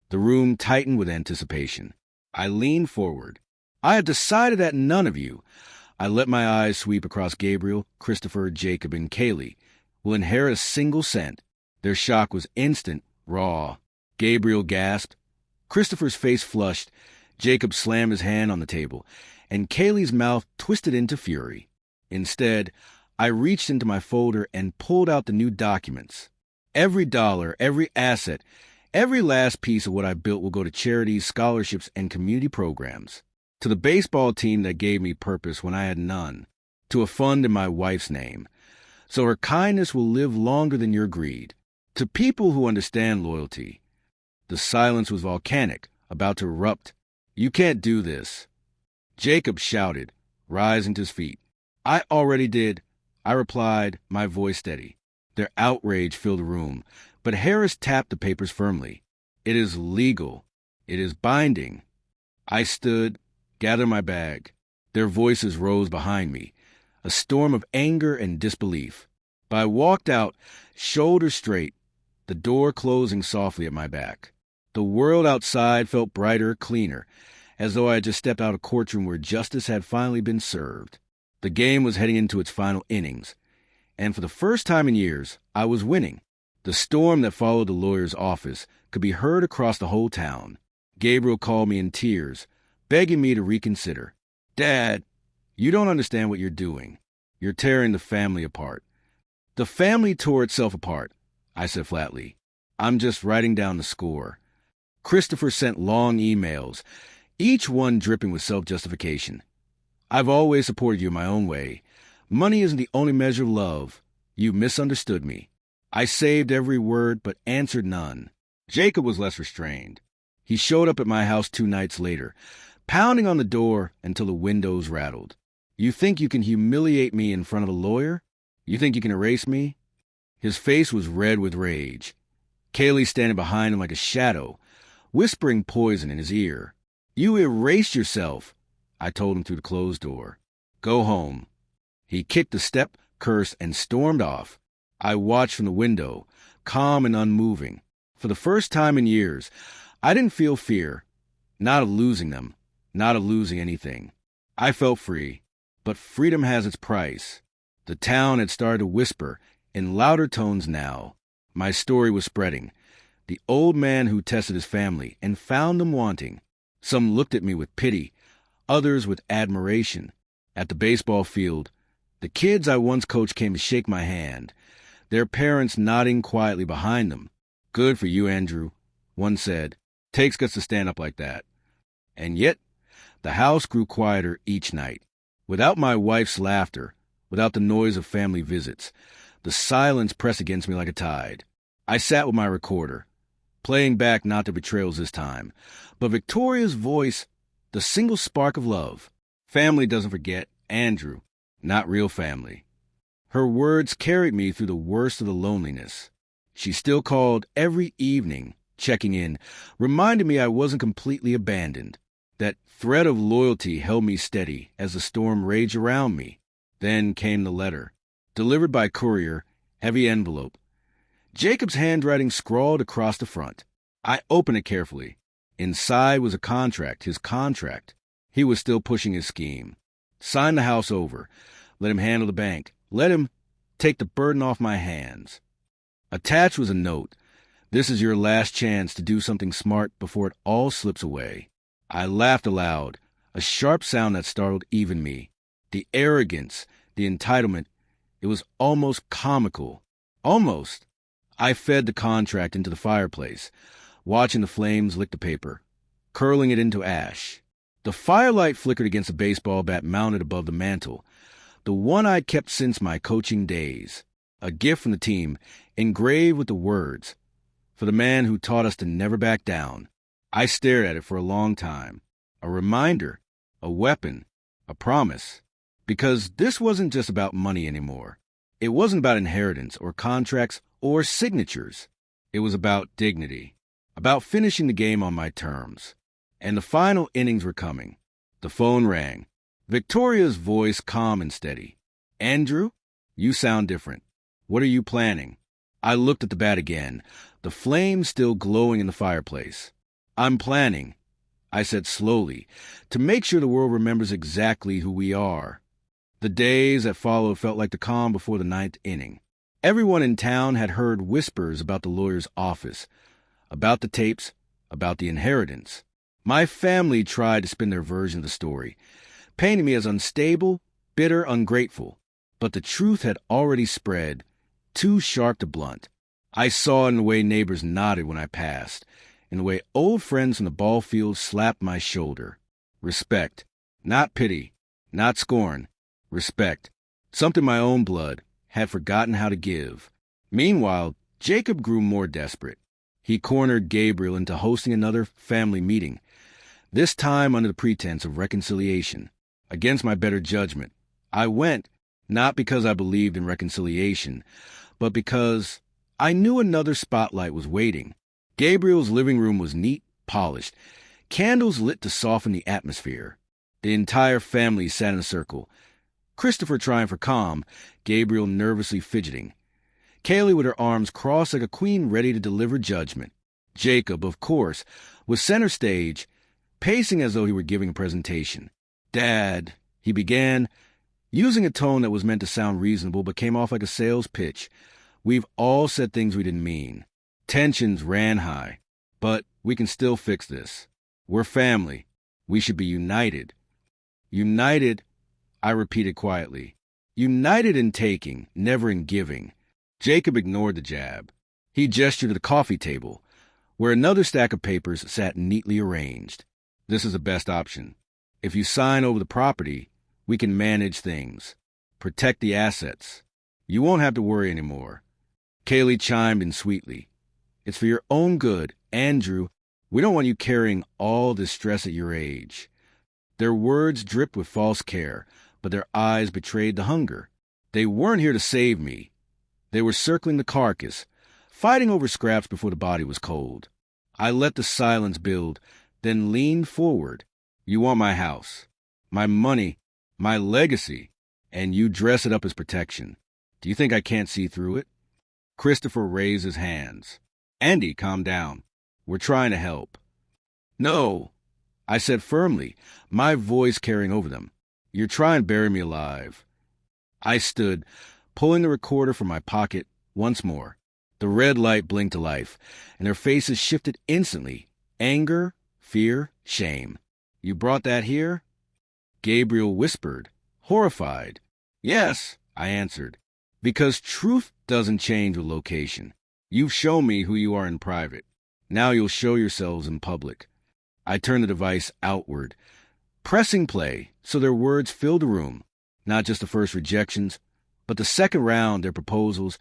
The room tightened with anticipation. I leaned forward. "I have decided that none of you," I let my eyes sweep across Gabriel, Christopher, Jacob, and Kaylee, "will inherit a single cent." Their shock was instant, raw. Gabriel gasped. Christopher's face flushed. Jacob slammed his hand on the table, and Kaylee's mouth twisted into fury. Instead, I reached into my folder and pulled out the new documents. Every dollar, every asset, every last piece of what I built will go to charities, scholarships, and community programs. To the baseball team that gave me purpose when I had none. To a fund in my wife's name. So her kindness will live longer than your greed. To people who understand loyalty. The silence was volcanic, about to erupt. "You can't do this." Jacob shouted, rising to his feet. "I already did," I replied, my voice steady. Their outrage filled the room, but Harris tapped the papers firmly. "It is legal. It is binding." I stood, gathered my bag. Their voices rose behind me, a storm of anger and disbelief. But I walked out, shoulders straight, the door closing softly at my back. The world outside felt brighter, cleaner, as though I had just stepped out of a courtroom where justice had finally been served. The game was heading into its final innings, and for the first time in years, I was winning. The storm that followed the lawyer's office could be heard across the whole town. Gabriel called me in tears, begging me to reconsider. "Dad, you don't understand what you're doing. You're tearing the family apart." "The family tore itself apart," I said flatly. "I'm just writing down the score." Christopher sent long emails, each one dripping with self-justification. "I've always supported you in my own way. Money isn't the only measure of love. You misunderstood me." I saved every word but answered none. Jacob was less restrained. He showed up at my house 2 nights later, pounding on the door until the windows rattled. "You think you can humiliate me in front of a lawyer? You think you can erase me?" His face was red with rage. Kaylee standing behind him like a shadow, whispering poison in his ear. "You erased yourself," I told him through the closed door. "Go home." He kicked the step, cursed, and stormed off. I watched from the window, calm and unmoving. For the first time in years, I didn't feel fear, not of losing them, not of losing anything. I felt free, but freedom has its price. The town had started to whisper in louder tones now. My story was spreading. The old man who tested his family and found them wanting. Some looked at me with pity, others with admiration. At the baseball field, the kids I once coached came to shake my hand, their parents nodding quietly behind them. "Good for you, Andrew," one said. "Takes guts to stand up like that." And yet, the house grew quieter each night. Without my wife's laughter, without the noise of family visits, the silence pressed against me like a tide. I sat with my recorder, playing back not the betrayals this time, but Victoria's voice, the single spark of love. "Family doesn't forget, Andrew, not real family." Her words carried me through the worst of the loneliness. She still called every evening, checking in, reminding me I wasn't completely abandoned. That thread of loyalty held me steady as the storm raged around me. Then came the letter, delivered by courier, heavy envelope. Jacob's handwriting scrawled across the front. I opened it carefully. Inside was a contract, his contract. He was still pushing his scheme. Sign the house over. Let him handle the bank. Let him take the burden off my hands. Attached was a note. "This is your last chance to do something smart before it all slips away." I laughed aloud, a sharp sound that startled even me. The arrogance, the entitlement. It was almost comical. Almost. I fed the contract into the fireplace, watching the flames lick the paper, curling it into ash. The firelight flickered against a baseball bat mounted above the mantel, the one I'd kept since my coaching days, a gift from the team, engraved with the words, "For the man who taught us to never back down." I stared at it for a long time, a reminder, a weapon, a promise, because this wasn't just about money anymore. It wasn't about inheritance or contracts or signatures. It was about dignity, about finishing the game on my terms. And the final innings were coming. The phone rang. Victoria's voice calm and steady. "Andrew, you sound different. What are you planning?" I looked at the bat again, the flame still glowing in the fireplace. "I'm planning," I said slowly, "to make sure the world remembers exactly who we are." The days that followed felt like the calm before the ninth inning. Everyone in town had heard whispers about the lawyer's office, about the tapes, about the inheritance. My family tried to spin their version of the story, painting me as unstable, bitter, ungrateful. But the truth had already spread, too sharp to blunt. I saw it in the way neighbors nodded when I passed, in the way old friends from the ball field slapped my shoulder. Respect. Not pity. Not scorn. Respect. Something my own blood had forgotten how to give. Meanwhile, Jacob grew more desperate. He cornered Gabriel into hosting another family meeting, this time under the pretense of reconciliation. Against my better judgment, I went, not because I believed in reconciliation, but because I knew another spotlight was waiting. Gabriel's living room was neat, polished, candles lit to soften the atmosphere. The entire family sat in a circle, Christopher trying for calm, Gabriel nervously fidgeting, Kaylee with her arms crossed like a queen ready to deliver judgment. Jacob, of course, was center stage, pacing as though he were giving a presentation. "Dad," he began, using a tone that was meant to sound reasonable but came off like a sales pitch. "We've all said things we didn't mean. Tensions ran high, but we can still fix this. We're family. We should be united." "United," I repeated quietly. "United in taking, never in giving." Jacob ignored the jab. He gestured to the coffee table, where another stack of papers sat neatly arranged. "This is the best option. If you sign over the property, we can manage things, protect the assets. You won't have to worry anymore." Kaylee chimed in sweetly. "It's for your own good, Andrew. We don't want you carrying all this stress at your age." Their words dripped with false care, but their eyes betrayed the hunger. They weren't here to save me. They were circling the carcass, fighting over scraps before the body was cold. I let the silence build, then leaned forward. "You want my house, my money, my legacy, and you dress it up as protection. Do you think I can't see through it?" Christopher raised his hands. "Andy, calm down. We're trying to help." "No," I said firmly, my voice carrying over them. "You're trying to bury me alive." I stood, pulling the recorder from my pocket once more. The red light blinked to life, and their faces shifted instantly. Anger, fear, shame. "You brought that here?" Gabriel whispered, horrified. "Yes," I answered, "because truth doesn't change with location. You've shown me who you are in private. Now you'll show yourselves in public." I turned the device outward, pressing play so their words filled the room, not just the first rejections, but the second round, their proposals,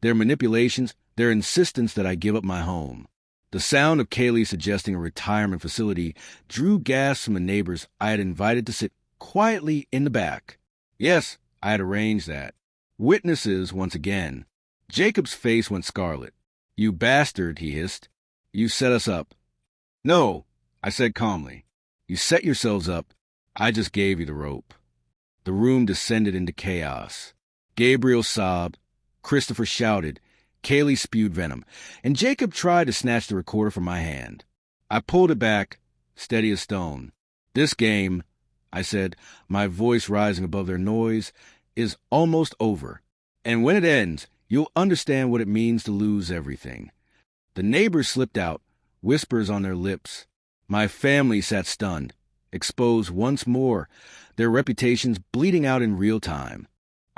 their manipulations, their insistence that I give up my home. The sound of Kaylee suggesting a retirement facility drew gasps from the neighbors I had invited to sit quietly in the back. Yes, I had arranged that. Witnesses once again. Jacob's face went scarlet. "You bastard," he hissed. "You set us up." "No," I said calmly. "You set yourselves up. I just gave you the rope." The room descended into chaos. Gabriel sobbed, Christopher shouted, Kaylee spewed venom, and Jacob tried to snatch the recorder from my hand. I pulled it back, steady as stone. "This game," I said, my voice rising above their noise, "is almost over. And when it ends, you'll understand what it means to lose everything." The neighbors slipped out, whispers on their lips. My family sat stunned, exposed once more, their reputations bleeding out in real time.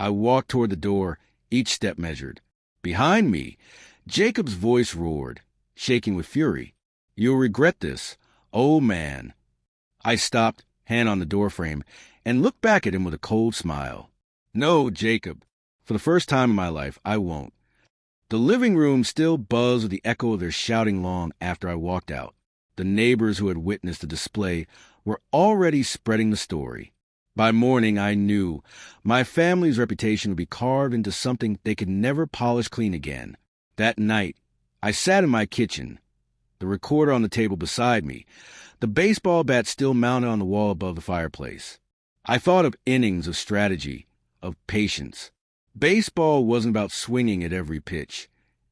I walked toward the door, each step measured. Behind me, Jacob's voice roared, shaking with fury. You'll regret this, old man. I stopped, hand on the doorframe, and looked back at him with a cold smile. No, Jacob. For the first time in my life, I won't. The living room still buzzed with the echo of their shouting long after I walked out. The neighbors who had witnessed the display were already spreading the story. By morning, I knew my family's reputation would be carved into something they could never polish clean again. That night, I sat in my kitchen, the recorder on the table beside me, the baseball bat still mounted on the wall above the fireplace. I thought of innings of strategy, of patience. Baseball wasn't about swinging at every pitch.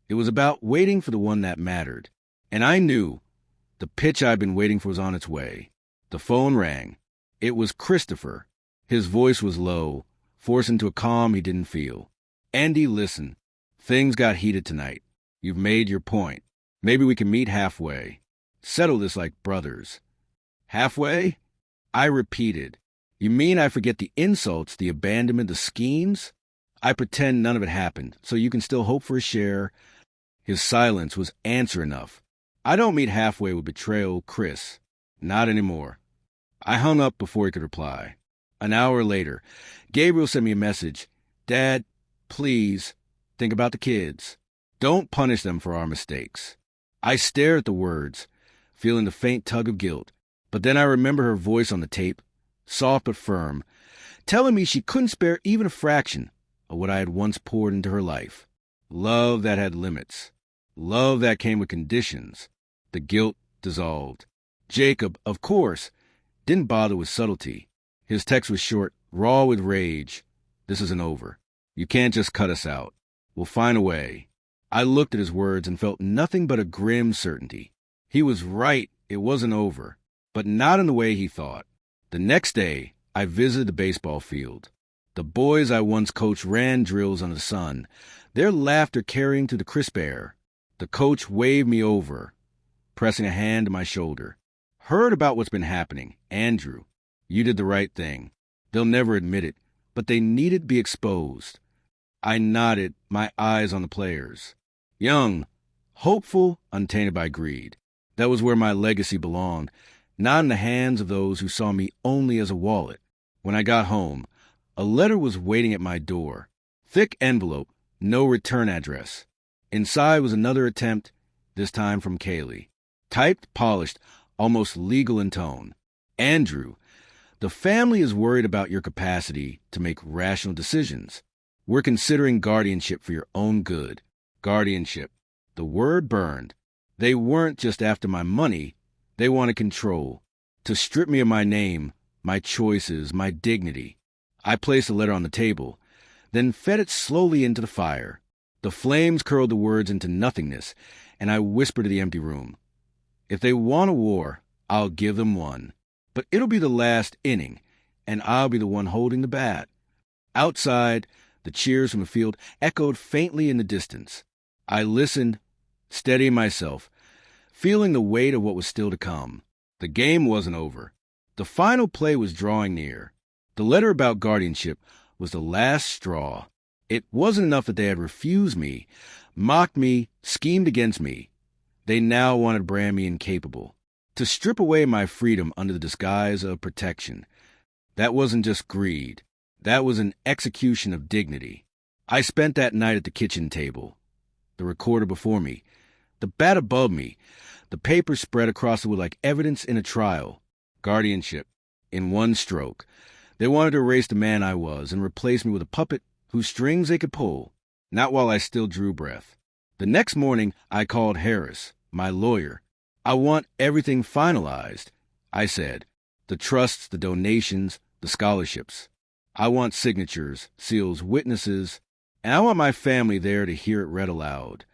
It was about waiting for the one that mattered. And I knew the pitch I'd been waiting for was on its way. The phone rang. It was Christopher. His voice was low, forced into a calm he didn't feel. Andy, listen. Things got heated tonight. You've made your point. Maybe we can meet halfway. Settle this like brothers. Halfway? I repeated. You mean I forget the insults, the abandonment, the schemes? I pretend none of it happened, so you can still hope for a share. His silence was answer enough. I don't meet halfway with betrayal, Chris. Not anymore. I hung up before he could reply. An hour later, Gabriel sent me a message. Dad, please, think about the kids. Don't punish them for our mistakes. I stared at the words, feeling the faint tug of guilt. But then I remember her voice on the tape, soft but firm, telling me she couldn't spare even a fraction of what I had once poured into her life. Love that had limits. Love that came with conditions. The guilt dissolved. Jacob, of course, didn't bother with subtlety. His text was short, raw with rage. This isn't over. You can't just cut us out. We'll find a way. I looked at his words and felt nothing but a grim certainty. He was right. It wasn't over. But not in the way he thought. The next day, I visited the baseball field. The boys I once coached ran drills under the sun, their laughter carrying through the crisp air. The coach waved me over, pressing a hand to my shoulder. Heard about what's been happening. Andrew, you did the right thing. They'll never admit it, but they needed to be exposed. I nodded, my eyes on the players. Young, hopeful, untainted by greed. That was where my legacy belonged, not in the hands of those who saw me only as a wallet. When I got home, a letter was waiting at my door. Thick envelope, no return address. Inside was another attempt, this time from Kaylee. Typed, polished, almost legal in tone. Andrew, the family is worried about your capacity to make rational decisions. We're considering guardianship for your own good. Guardianship. The word burned. They weren't just after my money. They wanted control. To strip me of my name, my choices, my dignity. I placed the letter on the table, then fed it slowly into the fire. The flames curled the words into nothingness, and I whispered to the empty room. If they want a war, I'll give them one. But it'll be the last inning, and I'll be the one holding the bat. Outside, the cheers from the field echoed faintly in the distance. I listened, steadying myself, feeling the weight of what was still to come. The game wasn't over. The final play was drawing near. The letter about guardianship was the last straw. It wasn't enough that they had refused me, mocked me, schemed against me. They now wanted to brand me incapable, to strip away my freedom under the disguise of protection. That wasn't just greed. That was an execution of dignity. I spent that night at the kitchen table, the recorder before me, the bat above me, the paper spread across it like evidence in a trial. Guardianship, in one stroke. They wanted to erase the man I was and replace me with a puppet whose strings they could pull, not while I still drew breath. The next morning, I called Harris, my lawyer. I want everything finalized, I said. The trusts, the donations, the scholarships. I want signatures, seals, witnesses, and I want my family there to hear it read aloud.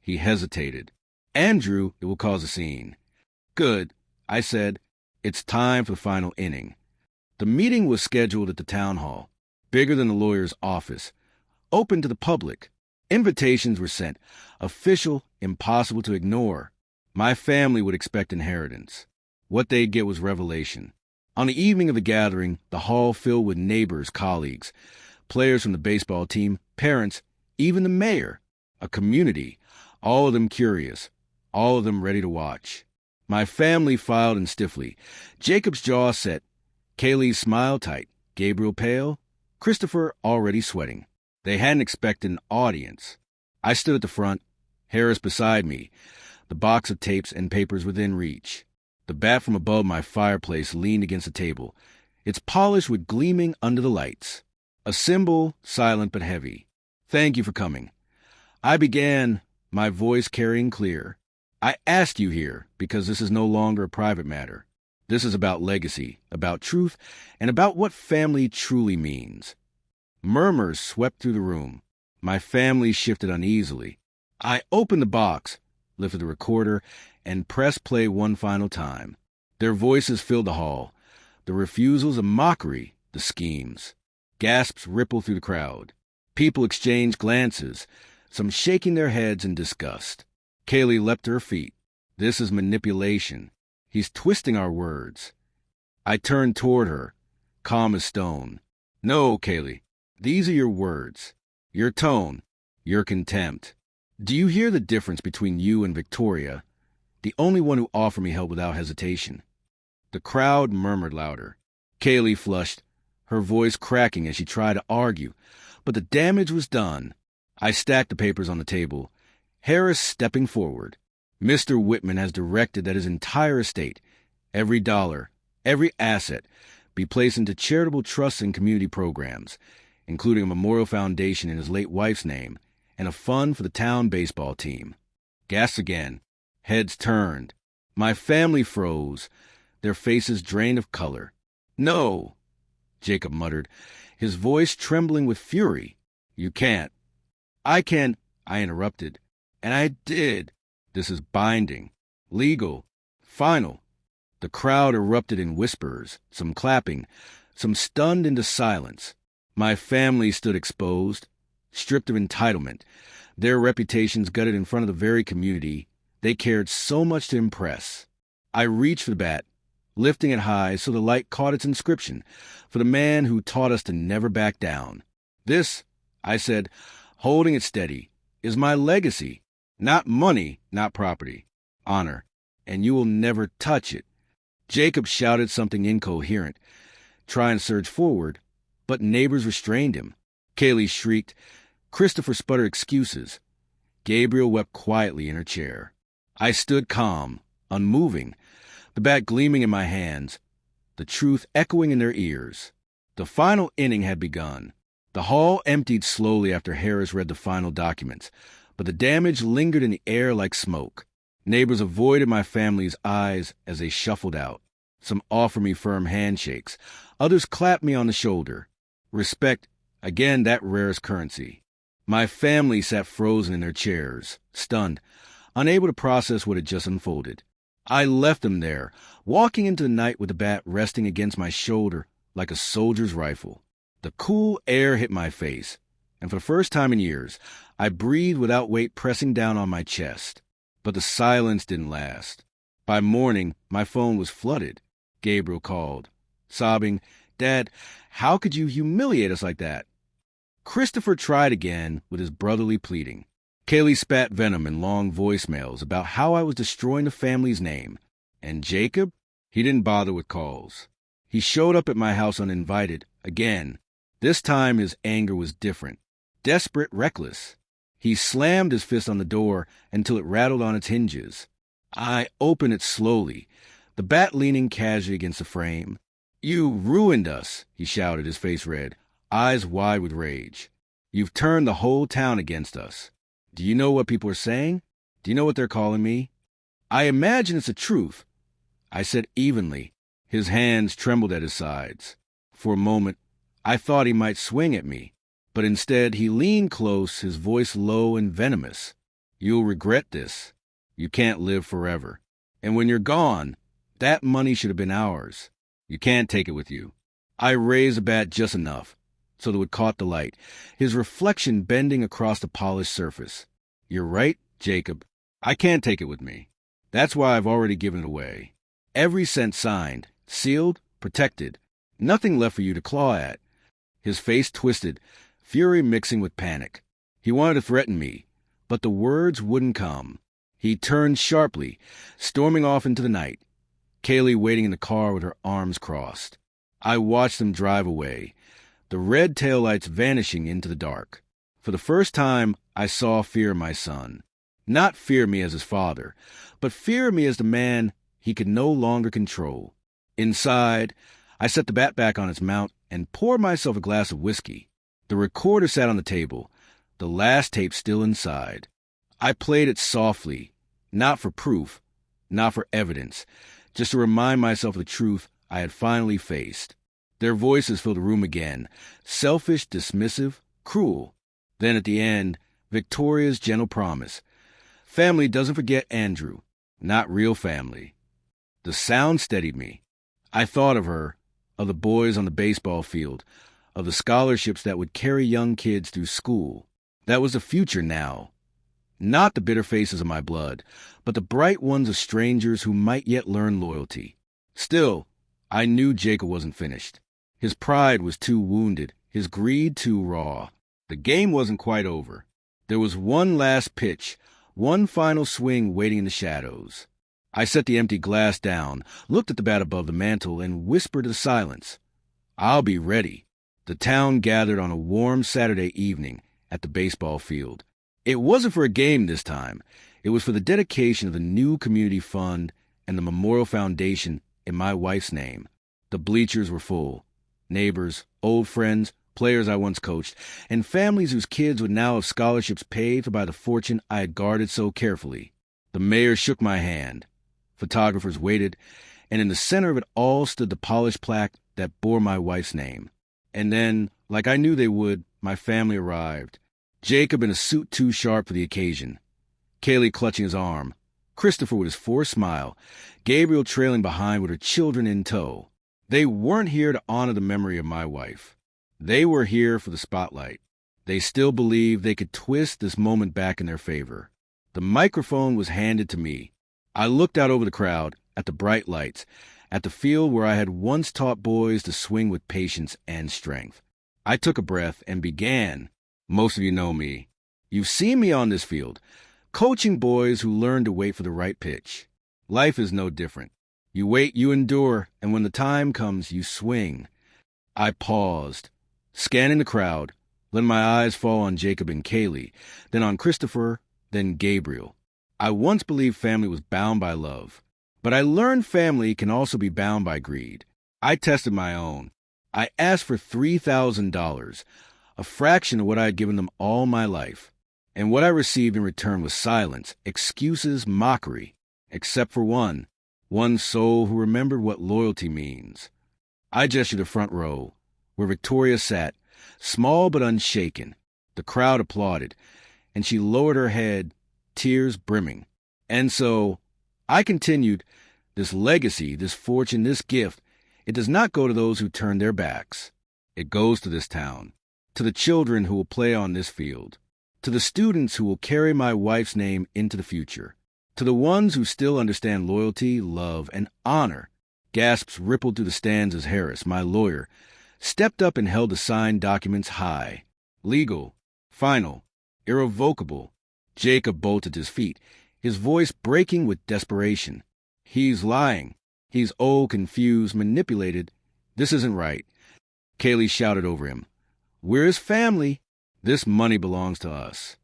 He hesitated. Andrew, it will cause a scene. Good, I said. It's time for the final inning. The meeting was scheduled at the town hall, bigger than the lawyer's office, open to the public. Invitations were sent, official, impossible to ignore. My family would expect inheritance. What they'd get was revelation. On the evening of the gathering, the hall filled with neighbors, colleagues. players from the baseball team, parents, even the mayor, a community, all of them curious, all of them ready to watch. My family filed in stiffly, Jacob's jaw set, Kaylee's smile tight, Gabriel pale, Christopher already sweating. They hadn't expected an audience. I stood at the front, Harris beside me, the box of tapes and papers within reach. The bat from above my fireplace leaned against the table, its polish wood gleaming under the lights. A symbol, silent but heavy. Thank you for coming. I began, my voice carrying clear. I asked you here because this is no longer a private matter. This is about legacy, about truth, and about what family truly means. Murmurs swept through the room. My family shifted uneasily. I opened the box, lifted the recorder, and pressed play one final time. Their voices filled the hall. The refusals a mockery, the schemes. Gasps rippled through the crowd. People exchanged glances, some shaking their heads in disgust. Kaylee leapt to her feet. This is manipulation. He's twisting our words. I turned toward her, calm as stone. No, Kaylee, these are your words, your tone, your contempt. Do you hear the difference between you and Victoria, the only one who offered me help without hesitation? The crowd murmured louder. Kaylee flushed, her voice cracking as she tried to argue, but the damage was done. I stacked the papers on the table, Harris stepping forward. Mr. Whitman has directed that his entire estate, every dollar, every asset, be placed into charitable trusts and community programs, including a memorial foundation in his late wife's name and a fund for the town baseball team. Gasps again. Heads turned. My family froze, their faces drained of color. No, Jacob muttered, his voice trembling with fury. You can't. I can, I interrupted. And I did. This is binding, legal, final. The crowd erupted in whispers, some clapping, some stunned into silence. My family stood exposed, stripped of entitlement, their reputations gutted in front of the very community they cared so much to impress. I reached for the bat, lifting it high so the light caught its inscription, for the man who taught us to never back down. This, I said, holding it steady, is my legacy. Not money, not property. Honor. And you will never touch it. Jacob shouted something incoherent, trying to surge forward, but neighbors restrained him. Kaylee shrieked. Christopher sputtered excuses. Gabriel wept quietly in her chair. I stood calm, unmoving, the bat gleaming in my hands, the truth echoing in their ears. The final inning had begun. The hall emptied slowly after Harris read the final documents, but the damage lingered in the air like smoke. Neighbors avoided my family's eyes as they shuffled out. Some offered me firm handshakes. Others clapped me on the shoulder. Respect, again that rarest currency. My family sat frozen in their chairs, stunned, unable to process what had just unfolded. I left them there, walking into the night with the bat resting against my shoulder like a soldier's rifle. The cool air hit my face, and for the first time in years, I breathed without weight pressing down on my chest. But the silence didn't last. By morning, my phone was flooded. Gabriel called, sobbing, Dad, how could you humiliate us like that? Christopher tried again with his brotherly pleading. Kaylee spat venom in long voicemails about how I was destroying the family's name. And Jacob? He didn't bother with calls. He showed up at my house uninvited, again. This time his anger was different. Desperate, reckless. He slammed his fist on the door until it rattled on its hinges. I opened it slowly, the bat leaning casually against the frame. You ruined us, he shouted, his face red, eyes wide with rage. You've turned the whole town against us. Do you know what people are saying? Do you know what they're calling me? I imagine it's the truth, I said evenly. His hands trembled at his sides. For a moment, I thought he might swing at me, but instead he leaned close, his voice low and venomous. You'll regret this. You can't live forever. And when you're gone, that money should have been ours. You can't take it with you. I raised the bat just enough so that it caught the light, his reflection bending across the polished surface. You're right, Jacob. I can't take it with me. That's why I've already given it away. Every cent signed, sealed, protected. Nothing left for you to claw at. His face twisted, fury mixing with panic. He wanted to threaten me, but the words wouldn't come. He turned sharply, storming off into the night, Kaylee waiting in the car with her arms crossed. I watched them drive away, the red taillights vanishing into the dark. For the first time, I saw fear in my son. Not fear me as his father, but fear me as the man he could no longer control. Inside, I set the bat back on its mount and poured myself a glass of whiskey. The recorder sat on the table, the last tape still inside. I played it softly, not for proof, not for evidence, just to remind myself of the truth I had finally faced. Their voices filled the room again, selfish, dismissive, cruel. Then at the end, Victoria's gentle promise. Family doesn't forget Andrew, not real family. The sound steadied me. I thought of her, of the boys on the baseball field, of the scholarships that would carry young kids through school. That was the future now. Not the bitter faces of my blood, but the bright ones of strangers who might yet learn loyalty. Still, I knew Jacob wasn't finished. His pride was too wounded, his greed too raw. The game wasn't quite over. There was one last pitch, one final swing waiting in the shadows. I set the empty glass down, looked at the bat above the mantel, and whispered to the silence, "I'll be ready." The town gathered on a warm Saturday evening at the baseball field. It wasn't for a game this time. It was for the dedication of the new community fund and the memorial foundation in my wife's name. The bleachers were full. Neighbors, old friends, players I once coached, and families whose kids would now have scholarships paid for by the fortune I had guarded so carefully. The mayor shook my hand. Photographers waited, and in the center of it all stood the polished plaque that bore my wife's name. And then, like I knew they would, my family arrived. Jacob in a suit too sharp for the occasion, Kaylee clutching his arm, Christopher with his forced smile, Gabriel trailing behind with her children in tow. They weren't here to honor the memory of my wife. They were here for the spotlight. They still believed they could twist this moment back in their favor. The microphone was handed to me. I looked out over the crowd, at the bright lights, at the field where I had once taught boys to swing with patience and strength. I took a breath and began. Most of you know me. You've seen me on this field, coaching boys who learn to wait for the right pitch. Life is no different. You wait, you endure, and when the time comes, you swing. I paused, scanning the crowd, letting my eyes fall on Jacob and Kaylee, then on Christopher, then Gabriel. I once believed family was bound by love, but I learned family can also be bound by greed. I tested my own. I asked for $3,000, a fraction of what I had given them all my life. And what I received in return was silence, excuses, mockery, except for one soul who remembered what loyalty means. I gestured to the front row, where Victoria sat, small but unshaken. The crowd applauded, and she lowered her head, tears brimming. And so, I continued, this legacy, this fortune, this gift, it does not go to those who turn their backs. It goes to this town, to the children who will play on this field, to the students who will carry my wife's name into the future, to the ones who still understand loyalty, love, and honor. Gasps rippled through the stands as Harris, my lawyer, stepped up and held the signed documents high. Legal, final, irrevocable. Jacob bolted to his feet, his voice breaking with desperation. He's lying. He's confused, manipulated. This isn't right. Kaylee shouted over him. We're his family. This money belongs to us.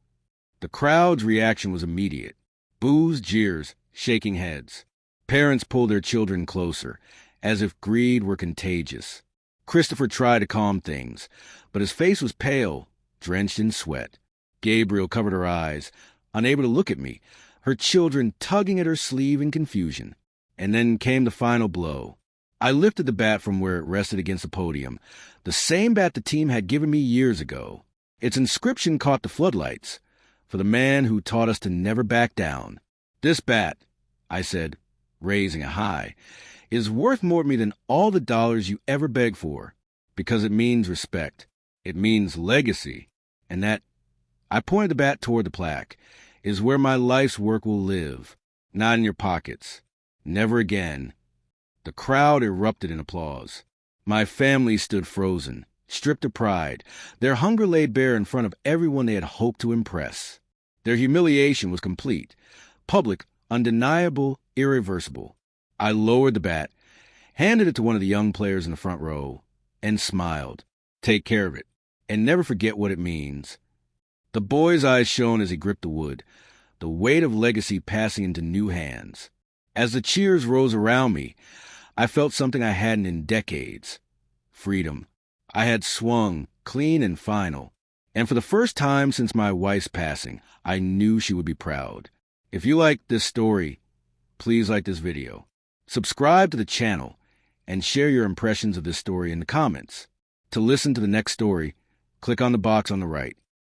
The crowd's reaction was immediate. Boos, jeers, shaking heads. Parents pulled their children closer, as if greed were contagious. Christopher tried to calm things, but his face was pale, drenched in sweat. Gabriel covered her eyes, unable to look at me, her children tugging at her sleeve in confusion. And then came the final blow. I lifted the bat from where it rested against the podium, the same bat the team had given me years ago. Its inscription caught the floodlights, for the man who taught us to never back down. This bat, I said, raising it high, is worth more to me than all the dollars you ever begged for, because it means respect. It means legacy, and that, I pointed the bat toward the plaque, is where my life's work will live, not in your pockets. Never again. The crowd erupted in applause. My family stood frozen, stripped of pride. Their hunger laid bare in front of everyone they had hoped to impress. Their humiliation was complete, public, undeniable, irreversible. I lowered the bat, handed it to one of the young players in the front row, and smiled. Take care of it, and never forget what it means. The boy's eyes shone as he gripped the wood, the weight of legacy passing into new hands. As the cheers rose around me, I felt something I hadn't in decades. Freedom. I had swung, clean and final. And for the first time since my wife's passing, I knew she would be proud. If you liked this story, please like this video. Subscribe to the channel and share your impressions of this story in the comments. To listen to the next story, click on the box on the right.